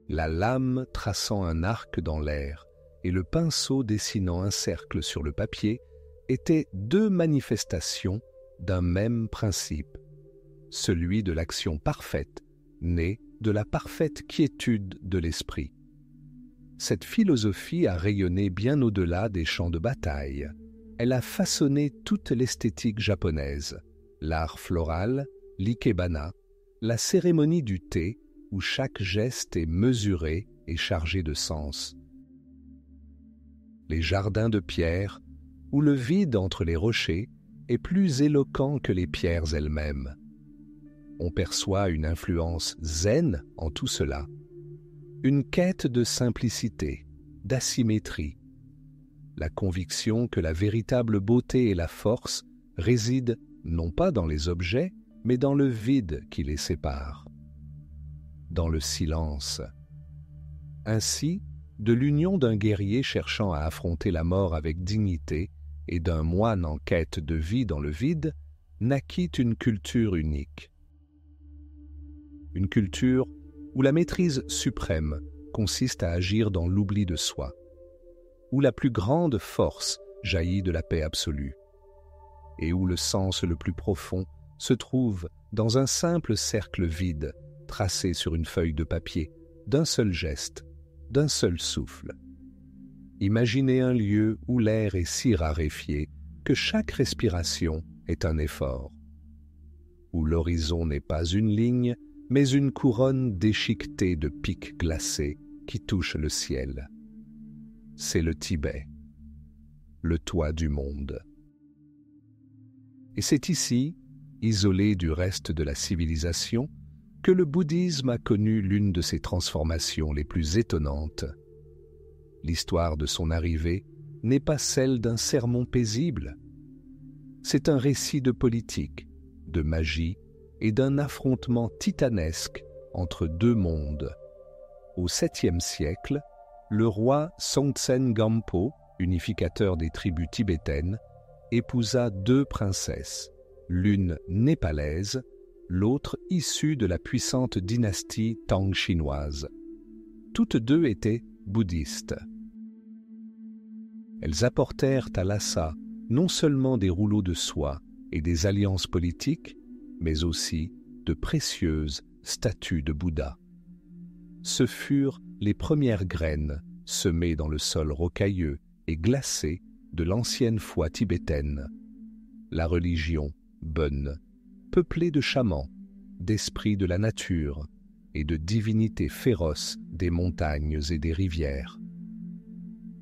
La lame traçant un arc dans l'air et le pinceau dessinant un cercle sur le papier étaient deux manifestations d'un même principe, celui de l'action parfaite, née de la parfaite quiétude de l'esprit. Cette philosophie a rayonné bien au-delà des champs de bataille. Elle a façonné toute l'esthétique japonaise, l'art floral, l'ikebana, la cérémonie du thé, où chaque geste est mesuré et chargé de sens. Les jardins de pierre, où le vide entre les rochers est plus éloquent que les pierres elles-mêmes. On perçoit une influence zen en tout cela, une quête de simplicité, d'asymétrie, la conviction que la véritable beauté et la force résident non pas dans les objets, mais dans le vide qui les sépare, dans le silence. Ainsi, de l'union d'un guerrier cherchant à affronter la mort avec dignité et d'un moine en quête de vie dans le vide, naquit une culture unique. Une culture où la maîtrise suprême consiste à agir dans l'oubli de soi, où la plus grande force jaillit de la paix absolue, et où le sens le plus profond se trouve dans un simple cercle vide tracé sur une feuille de papier, d'un seul geste, d'un seul souffle. Imaginez un lieu où l'air est si raréfié que chaque respiration est un effort, où l'horizon n'est pas une ligne, mais une couronne déchiquetée de pics glacés qui touchent le ciel. C'est le Tibet, le toit du monde. Et c'est ici, isolé du reste de la civilisation, que le bouddhisme a connu l'une de ses transformations les plus étonnantes. L'histoire de son arrivée n'est pas celle d'un sermon paisible. C'est un récit de politique, de magie et d'un affrontement titanesque entre deux mondes. Au 7e siècle, le roi Songtsen Gampo, unificateur des tribus tibétaines, épousa deux princesses, l'une népalaise, l'autre issue de la puissante dynastie Tang chinoise. Toutes deux étaient bouddhistes. Elles apportèrent à Lhasa non seulement des rouleaux de soie et des alliances politiques, mais aussi de précieuses statues de Bouddha. Ce furent les premières graines semées dans le sol rocailleux et glacé de l'ancienne foi tibétaine. La religion bonne, peuplée de chamans, d'esprits de la nature et de divinités féroces des montagnes et des rivières.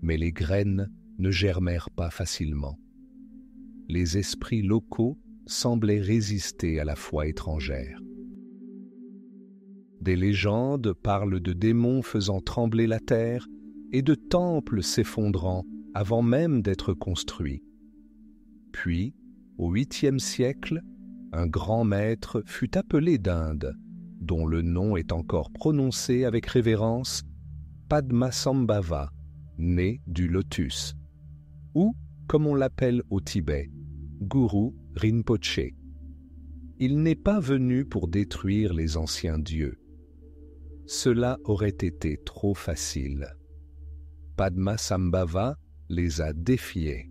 Mais les graines ne germèrent pas facilement. Les esprits locaux semblaient résister à la foi étrangère. Des légendes parlent de démons faisant trembler la terre et de temples s'effondrant avant même d'être construits. Puis, au 8e siècle, un grand maître fut appelé d'Inde, dont le nom est encore prononcé avec révérence, Padmasambhava, né du lotus, ou, comme on l'appelle au Tibet, Guru Rinpoche. Il n'est pas venu pour détruire les anciens dieux. Cela aurait été trop facile. Padmasambhava les a défiés.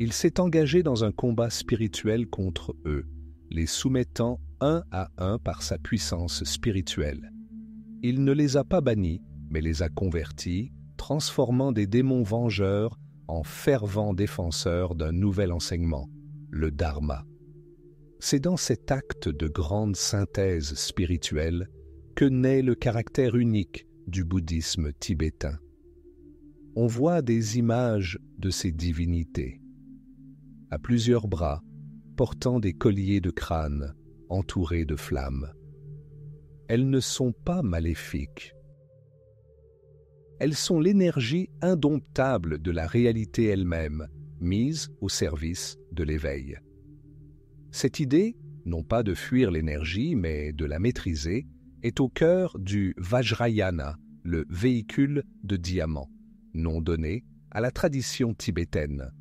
Il s'est engagé dans un combat spirituel contre eux, les soumettant un à un par sa puissance spirituelle. Il ne les a pas bannis, mais les a convertis, transformant des démons vengeurs en fervents défenseurs d'un nouvel enseignement, le Dharma. C'est dans cet acte de grande synthèse spirituelle que naît le caractère unique du bouddhisme tibétain. On voit des images de ces divinités. à plusieurs bras, portant des colliers de crâne, entourés de flammes. Elles ne sont pas maléfiques. Elles sont l'énergie indomptable de la réalité elle-même, mise au service de l'éveil. Cette idée, non pas de fuir l'énergie, mais de la maîtriser, est au cœur du Vajrayana, le véhicule de diamant, nom donné à la tradition tibétaine.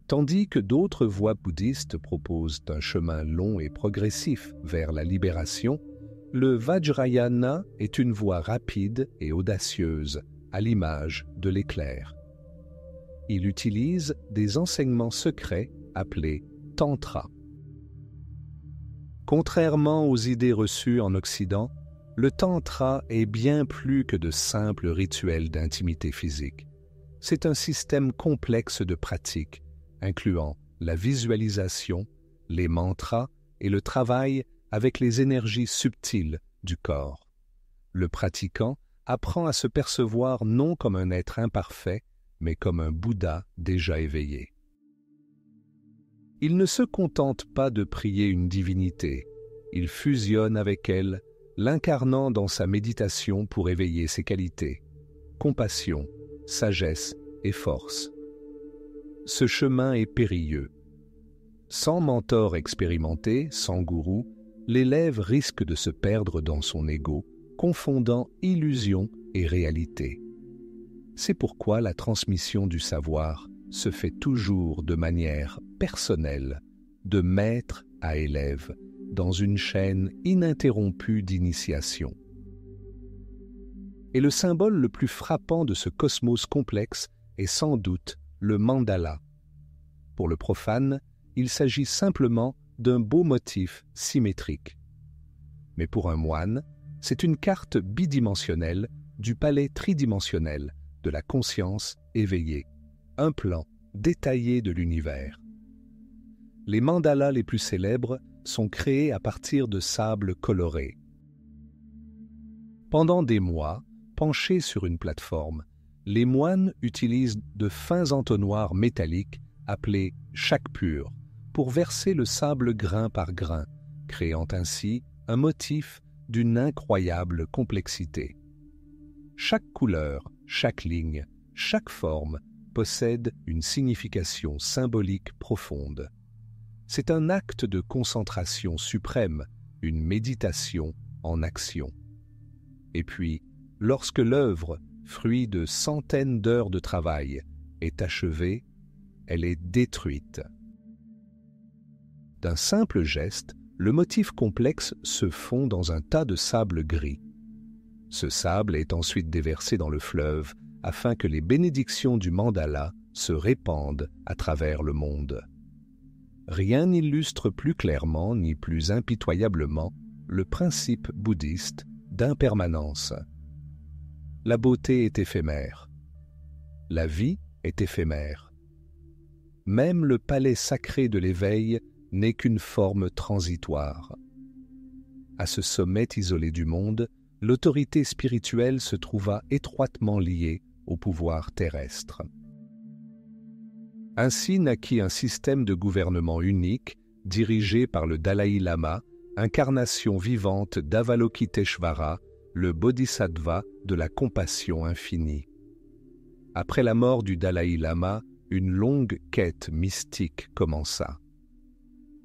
Tandis que d'autres voies bouddhistes proposent un chemin long et progressif vers la libération, le Vajrayana est une voie rapide et audacieuse, à l'image de l'éclair. Il utilise des enseignements secrets appelés Tantra. Contrairement aux idées reçues en Occident, le Tantra est bien plus que de simples rituels d'intimité physique. C'est un système complexe de pratiques, incluant la visualisation, les mantras et le travail avec les énergies subtiles du corps. Le pratiquant apprend à se percevoir non comme un être imparfait, mais comme un Bouddha déjà éveillé. Il ne se contente pas de prier une divinité, il fusionne avec elle, l'incarnant dans sa méditation pour éveiller ses qualités, compassion, sagesse et force. Ce chemin est périlleux. Sans mentor expérimenté, sans gourou, l'élève risque de se perdre dans son ego, confondant illusion et réalité. C'est pourquoi la transmission du savoir se fait toujours de manière personnelle, de maître à élève, dans une chaîne ininterrompue d'initiation. Et le symbole le plus frappant de ce cosmos complexe est sans doute le mandala. Pour le profane, il s'agit simplement d'un beau motif symétrique. Mais pour un moine, c'est une carte bidimensionnelle du palais tridimensionnel de la conscience éveillée, un plan détaillé de l'univers. Les mandalas les plus célèbres sont créés à partir de sable coloré. Pendant des mois, penchés sur une plateforme, les moines utilisent de fins entonnoirs métalliques appelés shakpur pour verser le sable grain par grain, créant ainsi un motif d'une incroyable complexité. Chaque couleur, chaque ligne, chaque forme possède une signification symbolique profonde. C'est un acte de concentration suprême, une méditation en action. Et puis, lorsque l'œuvre, fruit de centaines d'heures de travail, est achevée, elle est détruite. D'un simple geste, le motif complexe se fond dans un tas de sable gris. Ce sable est ensuite déversé dans le fleuve afin que les bénédictions du mandala se répandent à travers le monde. Rien n'illustre plus clairement ni plus impitoyablement le principe bouddhiste d'impermanence. La beauté est éphémère. La vie est éphémère. Même le palais sacré de l'éveil n'est qu'une forme transitoire. À ce sommet isolé du monde, l'autorité spirituelle se trouva étroitement liée au pouvoir terrestre. Ainsi naquit un système de gouvernement unique, dirigé par le Dalai Lama, incarnation vivante d'Avalokiteshvara, le bodhisattva de la compassion infinie. Après la mort du Dalai Lama, une longue quête mystique commença.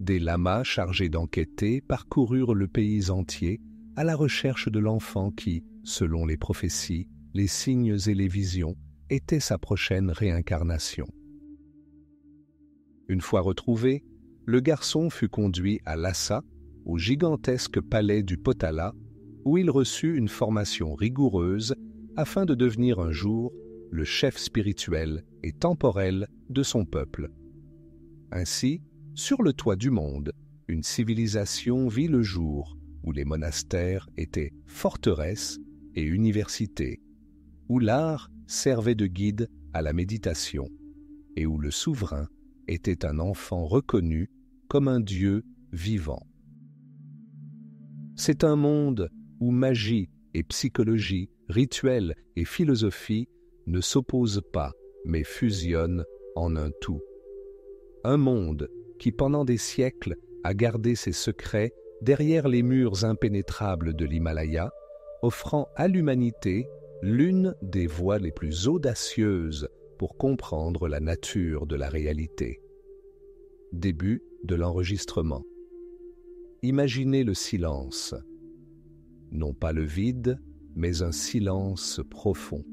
Des lamas chargés d'enquêter parcoururent le pays entier à la recherche de l'enfant qui, selon les prophéties, les signes et les visions, était sa prochaine réincarnation. Une fois retrouvé, le garçon fut conduit à Lhasa, au gigantesque palais du Potala, où il reçut une formation rigoureuse afin de devenir un jour le chef spirituel et temporel de son peuple. Ainsi, sur le toit du monde, une civilisation vit le jour où les monastères étaient forteresses et universités, où l'art servait de guide à la méditation et où le souverain était un enfant reconnu comme un dieu vivant. C'est un monde où magie et psychologie, rituel et philosophie ne s'opposent pas, mais fusionnent en un tout. un monde qui pendant des siècles a gardé ses secrets derrière les murs impénétrables de l'Himalaya, offrant à l'humanité l'une des voies les plus audacieuses pour comprendre la nature de la réalité. Début de l'enregistrement. Imaginez le silence. Non pas le vide, mais un silence profond.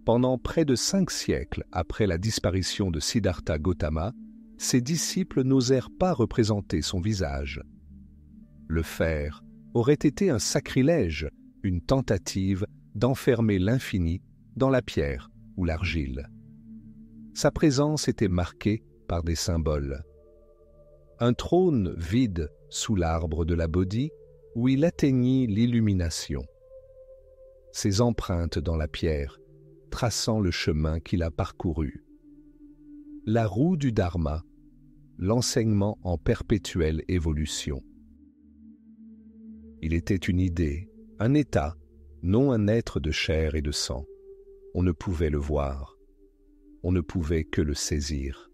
Pendant près de 5 siècles après la disparition de Siddhartha Gautama, ses disciples n'osèrent pas représenter son visage. Le faire aurait été un sacrilège, une tentative d'enfermer l'infini dans la pierre ou l'argile. Sa présence était marquée par des symboles. Un trône vide sous l'arbre de la Bodhi où il atteignit l'illumination. Ses empreintes dans la pierre, traçant le chemin qu'il a parcouru. La roue du Dharma, l'enseignement en perpétuelle évolution. Il était une idée, un état, non un être de chair et de sang. On ne pouvait le voir, on ne pouvait que le saisir.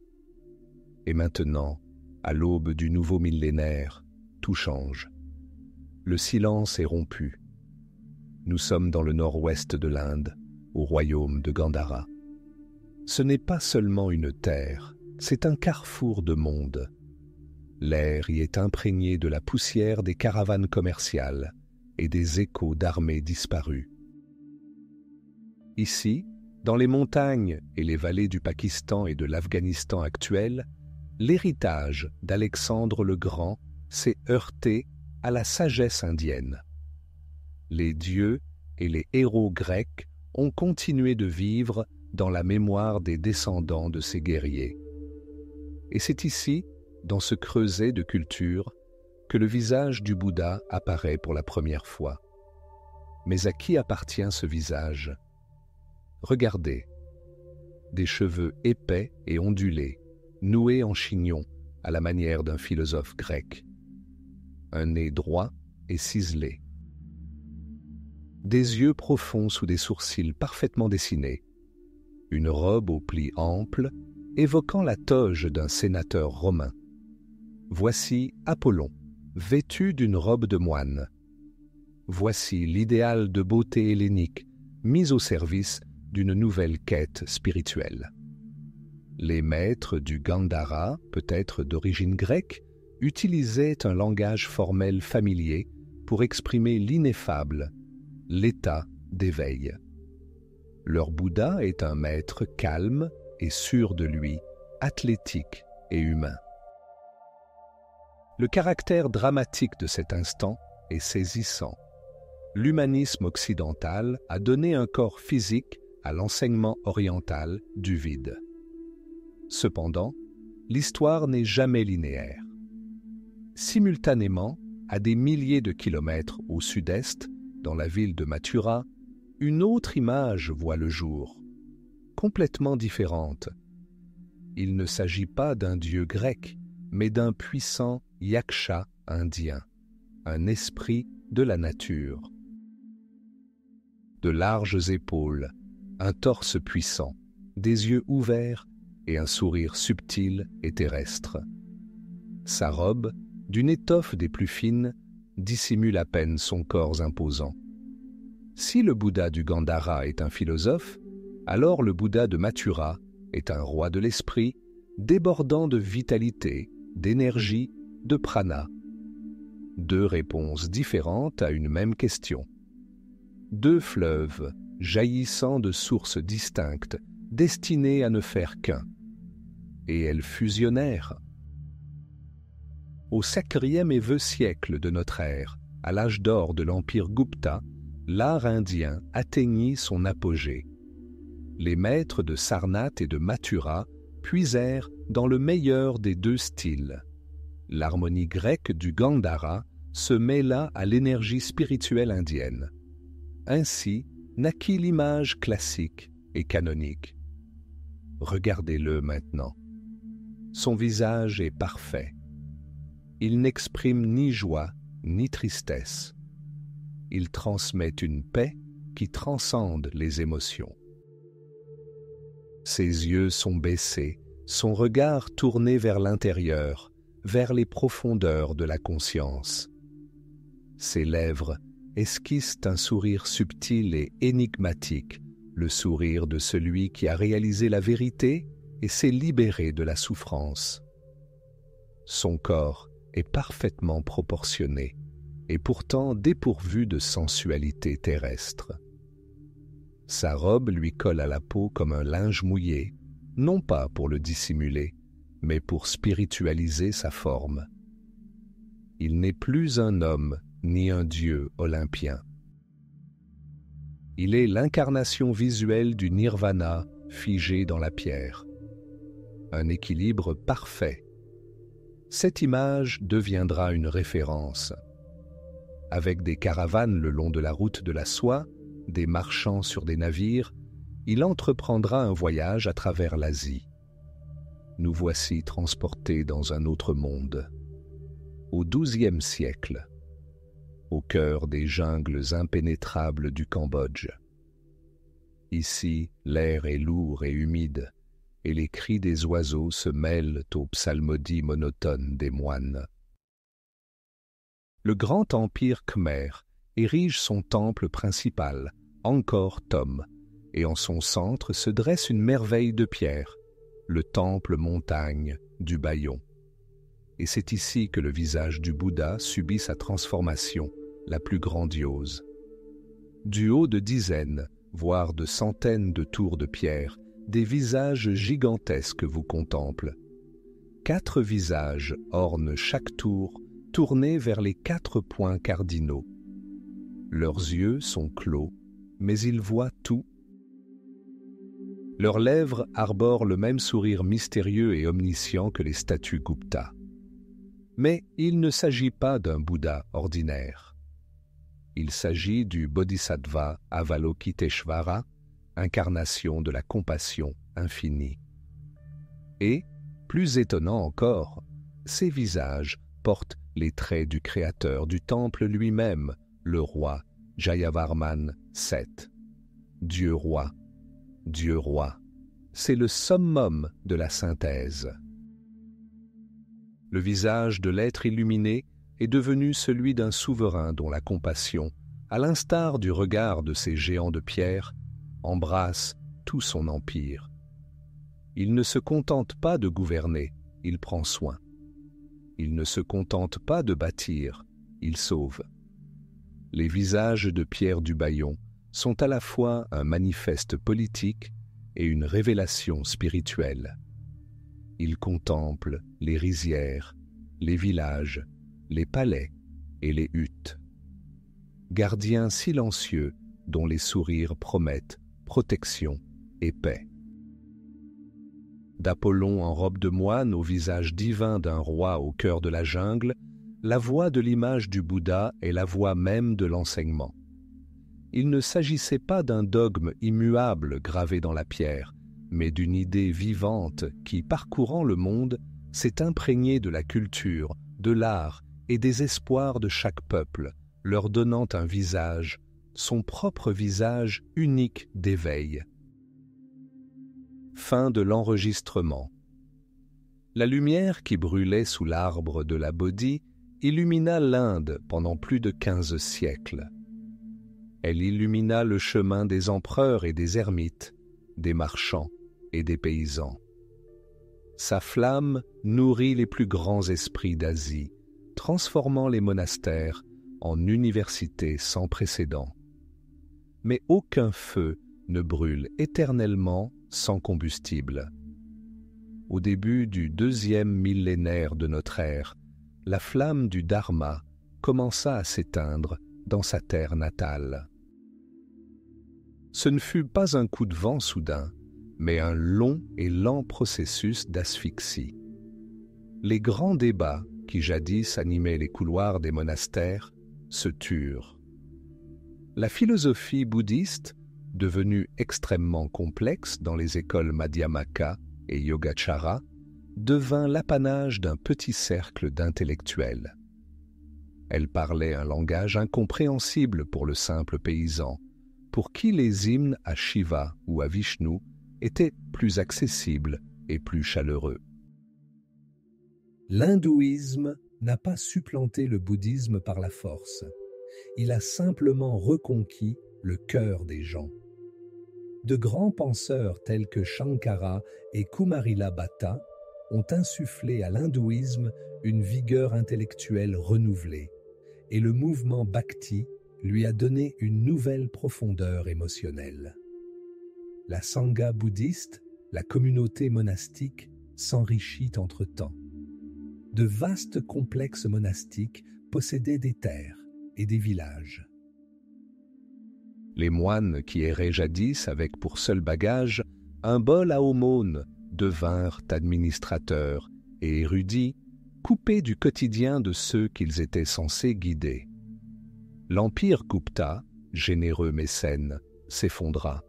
Et maintenant, à l'aube du nouveau millénaire, tout change. Le silence est rompu. Nous sommes dans le nord-ouest de l'Inde, au royaume de Gandhara. Ce n'est pas seulement une terre, c'est un carrefour de monde. L'air y est imprégné de la poussière des caravanes commerciales et des échos d'armées disparues. Ici, dans les montagnes et les vallées du Pakistan et de l'Afghanistan actuels, l'héritage d'Alexandre le Grand s'est heurté à la sagesse indienne. Les dieux et les héros grecs ont continué de vivre dans la mémoire des descendants de ces guerriers. Et c'est ici, dans ce creuset de culture, que le visage du Bouddha apparaît pour la première fois. Mais à qui appartient ce visage? Regardez, des cheveux épais et ondulés, noués en chignon à la manière d'un philosophe grec. Un nez droit et ciselé. Des yeux profonds sous des sourcils parfaitement dessinés. Une robe aux plis amples, évoquant la toge d'un sénateur romain. Voici Apollon, vêtu d'une robe de moine. Voici l'idéal de beauté hellénique, mis au service d'une nouvelle quête spirituelle. Les maîtres du Gandhara, peut-être d'origine grecque, utilisaient un langage formel familier pour exprimer l'ineffable, l'état d'éveil. Leur Bouddha est un maître calme et sûr de lui, athlétique et humain. Le caractère dramatique de cet instant est saisissant. L'humanisme occidental a donné un corps physique à l'enseignement oriental du vide. Cependant, l'histoire n'est jamais linéaire. Simultanément, à des milliers de kilomètres au sud-est, dans la ville de Mathura, une autre image voit le jour, complètement différente. Il ne s'agit pas d'un dieu grec, mais d'un puissant yaksha indien, un esprit de la nature. De larges épaules, un torse puissant, des yeux ouverts et un sourire subtil et terrestre. Sa robe, d'une étoffe des plus fines, dissimule à peine son corps imposant. Si le Bouddha du Gandhara est un philosophe, alors le Bouddha de Mathura est un roi de l'esprit, débordant de vitalité, d'énergie, de prana. Deux réponses différentes à une même question. Deux fleuves jaillissant de sources distinctes, destinés à ne faire qu'un. Et elles fusionnèrent. Au 4e et 20e siècle de notre ère, à l'âge d'or de l'Empire Gupta, l'art indien atteignit son apogée. Les maîtres de Sarnath et de Mathura puisèrent dans le meilleur des deux styles. L'harmonie grecque du Gandhara se mêla à l'énergie spirituelle indienne. Ainsi naquit l'image classique et canonique. Regardez-le maintenant. Son visage est parfait. Il n'exprime ni joie ni tristesse. Il transmet une paix qui transcende les émotions. Ses yeux sont baissés, son regard tourné vers l'intérieur, vers les profondeurs de la conscience. Ses lèvres esquissent un sourire subtil et énigmatique, le sourire de celui qui a réalisé la vérité et s'est libéré de la souffrance. Son corps est parfaitement proportionné et pourtant dépourvu de sensualité terrestre. Sa robe lui colle à la peau comme un linge mouillé, non pas pour le dissimuler, mais pour spiritualiser sa forme. Il n'est plus un homme ni un dieu olympien. Il est l'incarnation visuelle du nirvana figé dans la pierre. Un équilibre parfait. Cette image deviendra une référence. Avec des caravanes le long de la route de la soie, des marchands sur des navires, il entreprendra un voyage à travers l'Asie. Nous voici transportés dans un autre monde. Au XIIe siècle, au cœur des jungles impénétrables du Cambodge. Ici, l'air est lourd et humide, et les cris des oiseaux se mêlent aux psalmodies monotones des moines. Le grand empire khmer érige son temple principal, Angkor Thom, et en son centre se dresse une merveille de pierre, le temple montagne du Bayon. Et c'est ici que le visage du Bouddha subit sa transformation la plus grandiose. Du haut de dizaines, voire de centaines de tours de pierre, des visages gigantesques vous contemplent. 4 visages ornent chaque tour, tournés vers les 4 points cardinaux. Leurs yeux sont clos, mais ils voient tout. Leurs lèvres arborent le même sourire mystérieux et omniscient que les statues Gupta. Mais il ne s'agit pas d'un Bouddha ordinaire. Il s'agit du Bodhisattva Avalokiteshvara, incarnation de la compassion infinie. Et, plus étonnant encore, ces visages portent les traits du créateur du temple lui-même, le roi Jayavarman VII. Dieu roi, c'est le summum de la synthèse. Le visage de l'être illuminé est devenu celui d'un souverain dont la compassion, à l'instar du regard de ces géants de pierre, embrasse tout son empire. Il ne se contente pas de gouverner, il prend soin. Il ne se contente pas de bâtir, il sauve. Les visages de Pierre du Bayon sont à la fois un manifeste politique et une révélation spirituelle. Ils contemplent les rizières, les villages, les palais et les huttes. Gardiens silencieux dont les sourires promettent protection et paix. D'Apollon en robe de moine au visage divin d'un roi au cœur de la jungle, la voix de l'image du Bouddha est la voix même de l'enseignement. Il ne s'agissait pas d'un dogme immuable gravé dans la pierre, mais d'une idée vivante qui, parcourant le monde, s'est imprégnée de la culture, de l'art et des espoirs de chaque peuple, leur donnant un visage, son propre visage unique d'éveil. Fin de l'enregistrement. La lumière qui brûlait sous l'arbre de la Bodhi illumina l'Inde pendant plus de 15 siècles. Elle illumina le chemin des empereurs et des ermites, des marchands et des paysans. Sa flamme nourrit les plus grands esprits d'Asie, transformant les monastères en universités sans précédent. Mais aucun feu ne brûle éternellement sans combustible. Au début du 2e millénaire de notre ère, la flamme du Dharma commença à s'éteindre dans sa terre natale. Ce ne fut pas un coup de vent soudain, mais un long et lent processus d'asphyxie. Les grands débats qui jadis animaient les couloirs des monastères se turent. La philosophie bouddhiste, devenue extrêmement complexe dans les écoles Madhyamaka et Yogacara, devint l'apanage d'un petit cercle d'intellectuels. Elle parlait un langage incompréhensible pour le simple paysan, pour qui les hymnes à Shiva ou à Vishnu étaient plus accessibles et plus chaleureux. L'hindouisme n'a pas supplanté le bouddhisme par la force. Il a simplement reconquis le cœur des gens. De grands penseurs tels que Shankara et Kumarila Bhatta ont insufflé à l'hindouisme une vigueur intellectuelle renouvelée, et le mouvement Bhakti lui a donné une nouvelle profondeur émotionnelle. La sangha bouddhiste, la communauté monastique, s'enrichit entre-temps. De vastes complexes monastiques possédaient des terres et des villages. Les moines qui erraient jadis avec pour seul bagage un bol à aumône devinrent administrateurs et érudits, coupés du quotidien de ceux qu'ils étaient censés guider. L'empire Gupta, généreux mécène, s'effondra.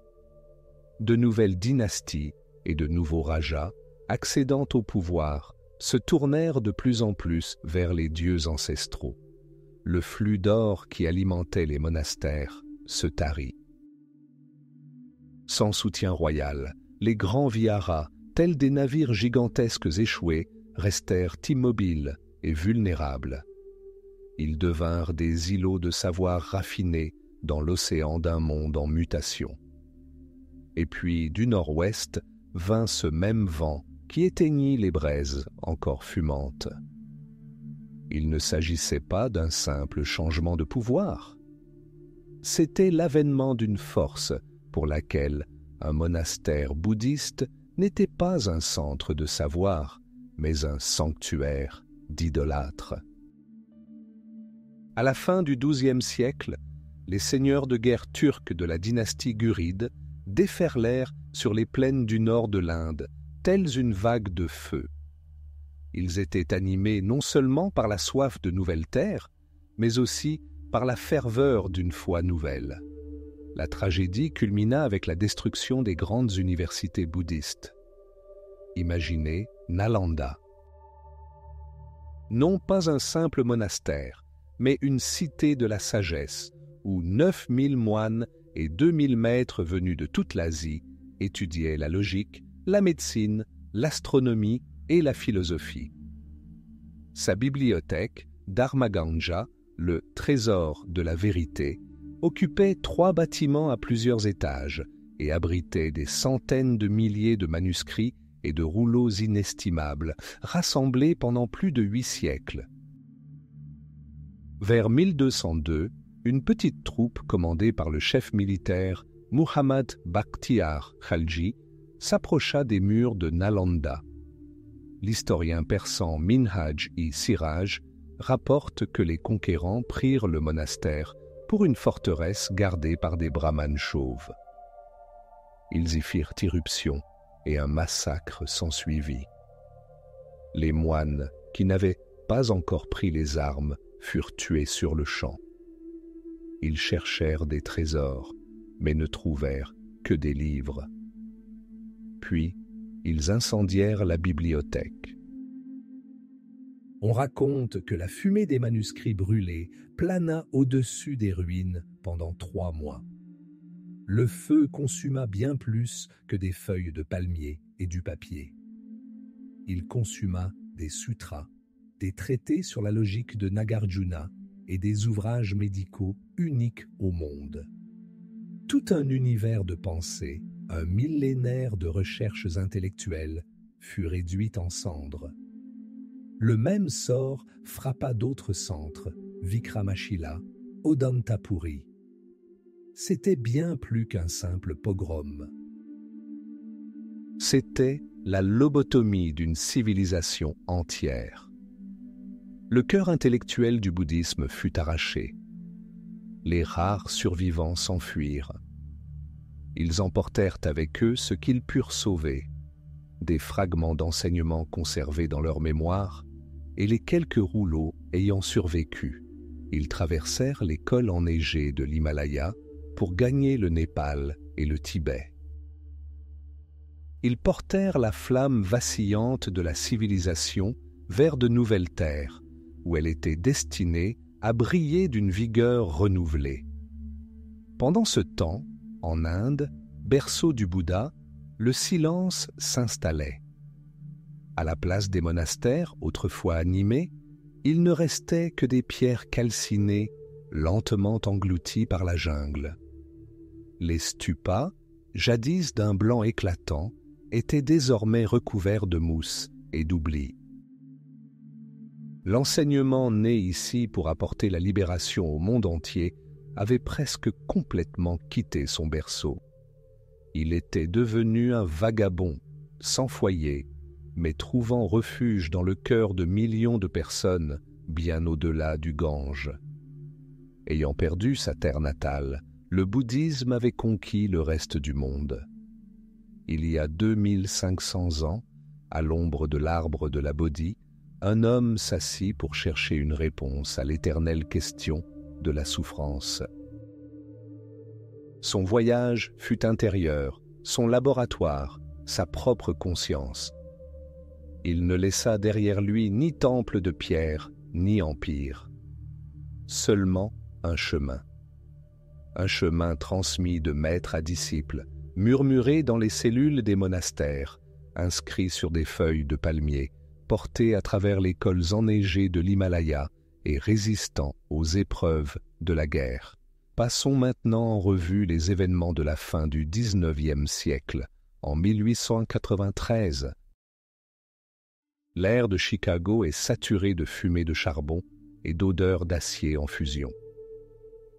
De nouvelles dynasties et de nouveaux rajas, accédant au pouvoir, se tournèrent de plus en plus vers les dieux ancestraux. Le flux d'or qui alimentait les monastères se tarit. Sans soutien royal, les grands viharas, tels des navires gigantesques échoués, restèrent immobiles et vulnérables. Ils devinrent des îlots de savoir raffinés dans l'océan d'un monde en mutation. Et puis, du nord-ouest, vint ce même vent qui éteignit les braises encore fumantes. Il ne s'agissait pas d'un simple changement de pouvoir. C'était l'avènement d'une force pour laquelle un monastère bouddhiste n'était pas un centre de savoir, mais un sanctuaire d'idolâtres. À la fin du XIIe siècle, les seigneurs de guerre turcs de la dynastie Guride déferlèrent sur les plaines du nord de l'Inde, telles une vague de feu. Ils étaient animés non seulement par la soif de nouvelles terres, mais aussi par la ferveur d'une foi nouvelle. La tragédie culmina avec la destruction des grandes universités bouddhistes. Imaginez Nalanda. Non pas un simple monastère, mais une cité de la sagesse, où 9000 moines et 2000 maîtres venus de toute l'Asie étudiaient la logique, la médecine, l'astronomie et la philosophie. Sa bibliothèque, Dharmaganja, le trésor de la vérité, occupait 3 bâtiments à plusieurs étages et abritait des centaines de milliers de manuscrits et de rouleaux inestimables, rassemblés pendant plus de 8 siècles. Vers 1202, une petite troupe commandée par le chef militaire Muhammad Bakhtiar Khalji s'approcha des murs de Nalanda. L'historien persan Minhaj-i-Siraj rapporte que les conquérants prirent le monastère pour une forteresse gardée par des brahmanes chauves. Ils y firent irruption et un massacre s'ensuivit. Les moines, qui n'avaient pas encore pris les armes, furent tués sur le champ. Ils cherchèrent des trésors, mais ne trouvèrent que des livres. Puis, ils incendièrent la bibliothèque. On raconte que la fumée des manuscrits brûlés plana au-dessus des ruines pendant 3 mois. Le feu consuma bien plus que des feuilles de palmier et du papier. Il consuma des sutras, des traités sur la logique de Nagarjuna et des ouvrages médicaux uniques au monde. Tout un univers de pensée, un millénaire de recherches intellectuelles fut réduit en cendres. Le même sort frappa d'autres centres, Vikramashila, Odantapuri. C'était bien plus qu'un simple pogrom. C'était la lobotomie d'une civilisation entière. Le cœur intellectuel du bouddhisme fut arraché. Les rares survivants s'enfuirent. Ils emportèrent avec eux ce qu'ils purent sauver, des fragments d'enseignements conservés dans leur mémoire et les quelques rouleaux ayant survécu. Ils traversèrent les cols enneigés de l'Himalaya pour gagner le Népal et le Tibet. Ils portèrent la flamme vacillante de la civilisation vers de nouvelles terres, où elle était destinée à briller d'une vigueur renouvelée. Pendant ce temps, en Inde, berceau du Bouddha, le silence s'installait. À la place des monastères, autrefois animés, il ne restait que des pierres calcinées, lentement englouties par la jungle. Les stupas, jadis d'un blanc éclatant, étaient désormais recouverts de mousse et d'oubli. L'enseignement né ici pour apporter la libération au monde entier avait presque complètement quitté son berceau. Il était devenu un vagabond, sans foyer, mais trouvant refuge dans le cœur de millions de personnes bien au-delà du Gange. Ayant perdu sa terre natale, le bouddhisme avait conquis le reste du monde. Il y a 2500 ans, à l'ombre de l'arbre de la Bodhi, un homme s'assit pour chercher une réponse à l'éternelle question de la souffrance. Son voyage fut intérieur, son laboratoire, sa propre conscience. Il ne laissa derrière lui ni temple de pierre, ni empire. Seulement un chemin. Un chemin transmis de maître à disciple, murmuré dans les cellules des monastères, inscrit sur des feuilles de palmier, porté à travers les cols enneigés de l'Himalaya et résistant aux épreuves de la guerre. Passons maintenant en revue les événements de la fin du XIXe siècle, en 1893. L'air de Chicago est saturé de fumée de charbon et d'odeurs d'acier en fusion.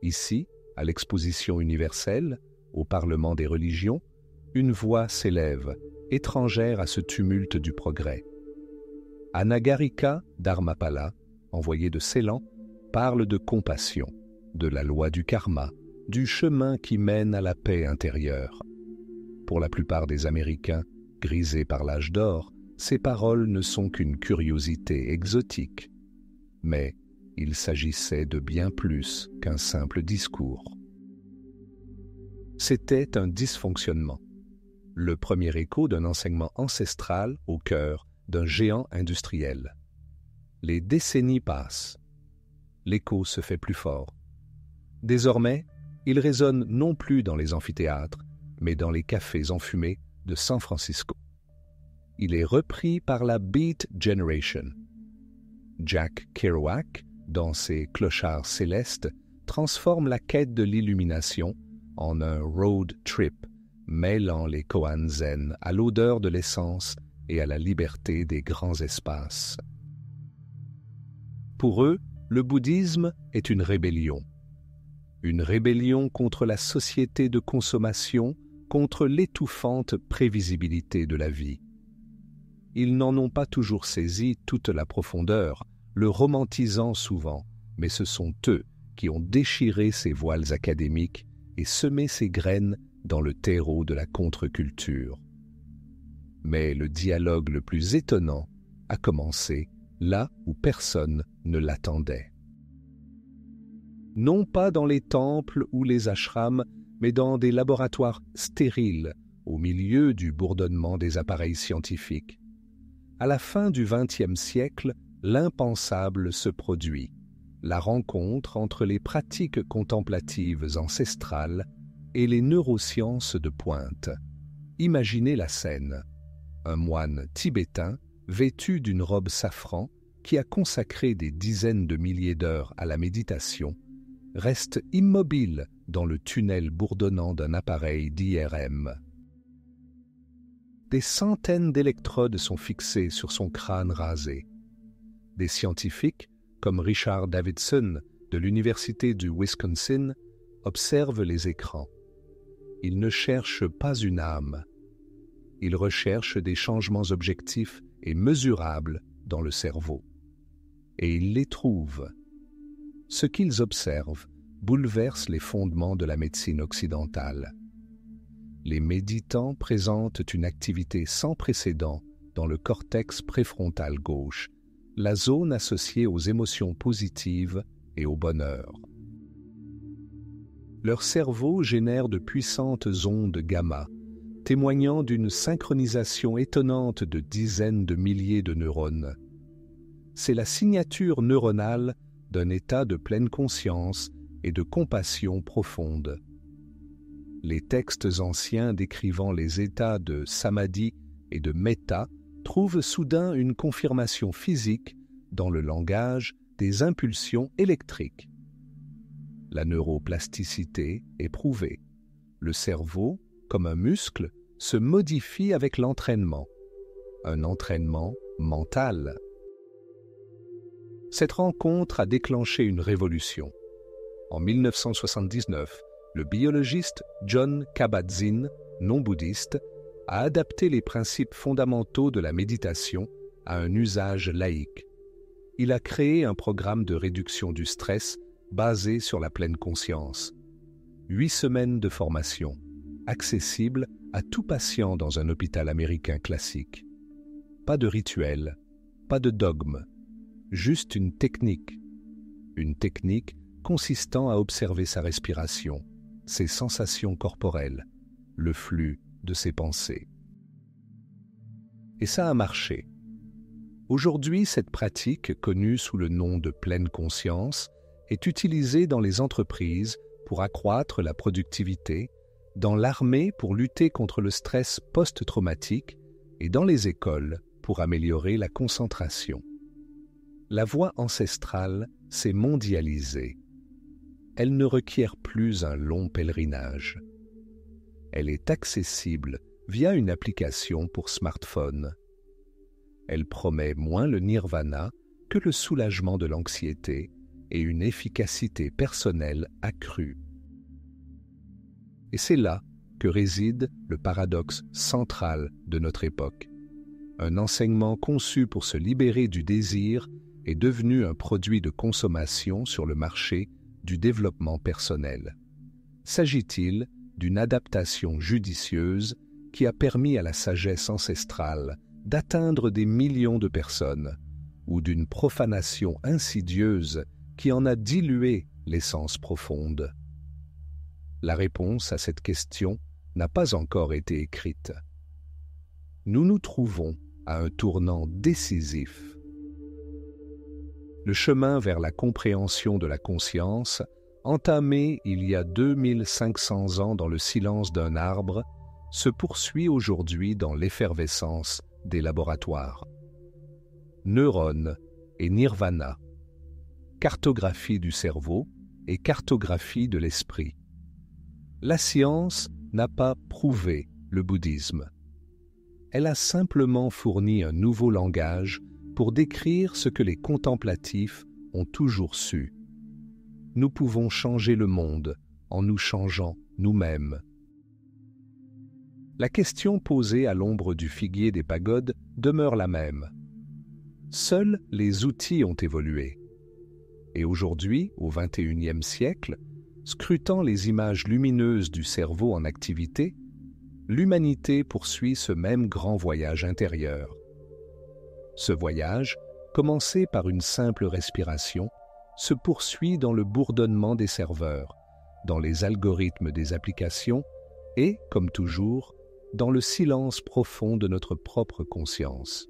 Ici, à l'Exposition universelle, au Parlement des religions, une voix s'élève, étrangère à ce tumulte du progrès. Anagarika Dharmapala, envoyé de Ceylan, parle de compassion, de la loi du karma, du chemin qui mène à la paix intérieure. Pour la plupart des Américains, grisés par l'âge d'or, ces paroles ne sont qu'une curiosité exotique. Mais il s'agissait de bien plus qu'un simple discours. C'était un dysfonctionnement, le premier écho d'un enseignement ancestral au cœur d'un géant industriel. Les décennies passent. L'écho se fait plus fort. Désormais, il résonne non plus dans les amphithéâtres, mais dans les cafés enfumés de San Francisco. Il est repris par la Beat Generation. Jack Kerouac, dans ses Clochards célestes, transforme la quête de l'illumination en un road trip, mêlant les koans zen à l'odeur de l'essence et à la liberté des grands espaces. Pour eux, le bouddhisme est une rébellion contre la société de consommation, contre l'étouffante prévisibilité de la vie. Ils n'en ont pas toujours saisi toute la profondeur, le romantisant souvent, mais ce sont eux qui ont déchiré ces voiles académiques et semé ces graines dans le terreau de la contre-culture. Mais le dialogue le plus étonnant a commencé là où personne ne l'attendait. Non pas dans les temples ou les ashrams, mais dans des laboratoires stériles, au milieu du bourdonnement des appareils scientifiques. À la fin du XXe siècle, l'impensable se produit, la rencontre entre les pratiques contemplatives ancestrales et les neurosciences de pointe. Imaginez la scène. Un moine tibétain, vêtu d'une robe safran, qui a consacré des dizaines de milliers d'heures à la méditation, reste immobile dans le tunnel bourdonnant d'un appareil d'IRM. Des centaines d'électrodes sont fixées sur son crâne rasé. Des scientifiques, comme Richard Davidson de l'Université du Wisconsin, observent les écrans. Ils ne cherchent pas une âme. Ils recherchent des changements objectifs et mesurables dans le cerveau. Et ils les trouvent. Ce qu'ils observent bouleverse les fondements de la médecine occidentale. Les méditants présentent une activité sans précédent dans le cortex préfrontal gauche, la zone associée aux émotions positives et au bonheur. Leur cerveau génère de puissantes ondes gamma, témoignant d'une synchronisation étonnante de dizaines de milliers de neurones. C'est la signature neuronale d'un état de pleine conscience et de compassion profonde. Les textes anciens décrivant les états de samadhi et de metta trouve soudain une confirmation physique dans le langage des impulsions électriques. La neuroplasticité est prouvée. Le cerveau, comme un muscle, se modifie avec l'entraînement. Un entraînement mental. Cette rencontre a déclenché une révolution. En 1979, le biologiste Jon Kabat-Zinn, non-bouddhiste, a adapté les principes fondamentaux de la méditation à un usage laïque. Il a créé un programme de réduction du stress basé sur la pleine conscience. 8 semaines de formation, accessibles à tout patient dans un hôpital américain classique. Pas de rituel, pas de dogme, juste une technique. Une technique consistant à observer sa respiration, ses sensations corporelles, le flux de ses pensées. Et ça a marché. Aujourd'hui, cette pratique, connue sous le nom de pleine conscience, est utilisée dans les entreprises pour accroître la productivité, dans l'armée pour lutter contre le stress post-traumatique et dans les écoles pour améliorer la concentration. La voie ancestrale s'est mondialisée. Elle ne requiert plus un long pèlerinage. Elle est accessible via une application pour smartphone. Elle promet moins le nirvana que le soulagement de l'anxiété et une efficacité personnelle accrue. Et c'est là que réside le paradoxe central de notre époque. Un enseignement conçu pour se libérer du désir est devenu un produit de consommation sur le marché du développement personnel. S'agit-il d'une adaptation judicieuse qui a permis à la sagesse ancestrale d'atteindre des millions de personnes, ou d'une profanation insidieuse qui en a dilué l'essence profonde? La réponse à cette question n'a pas encore été écrite. Nous nous trouvons à un tournant décisif. Le chemin vers la compréhension de la conscience, entamé il y a 2500 ans dans le silence d'un arbre, se poursuit aujourd'hui dans l'effervescence des laboratoires. Neurones et nirvana, cartographie du cerveau et cartographie de l'esprit. La science n'a pas prouvé le bouddhisme. Elle a simplement fourni un nouveau langage pour décrire ce que les contemplatifs ont toujours su. Nous pouvons changer le monde en nous changeant nous-mêmes. La question posée à l'ombre du figuier des pagodes demeure la même. Seuls les outils ont évolué. Et aujourd'hui, au XXIe siècle, scrutant les images lumineuses du cerveau en activité, l'humanité poursuit ce même grand voyage intérieur. Ce voyage, commencé par une simple respiration, se poursuit dans le bourdonnement des serveurs, dans les algorithmes des applications et, comme toujours, dans le silence profond de notre propre conscience.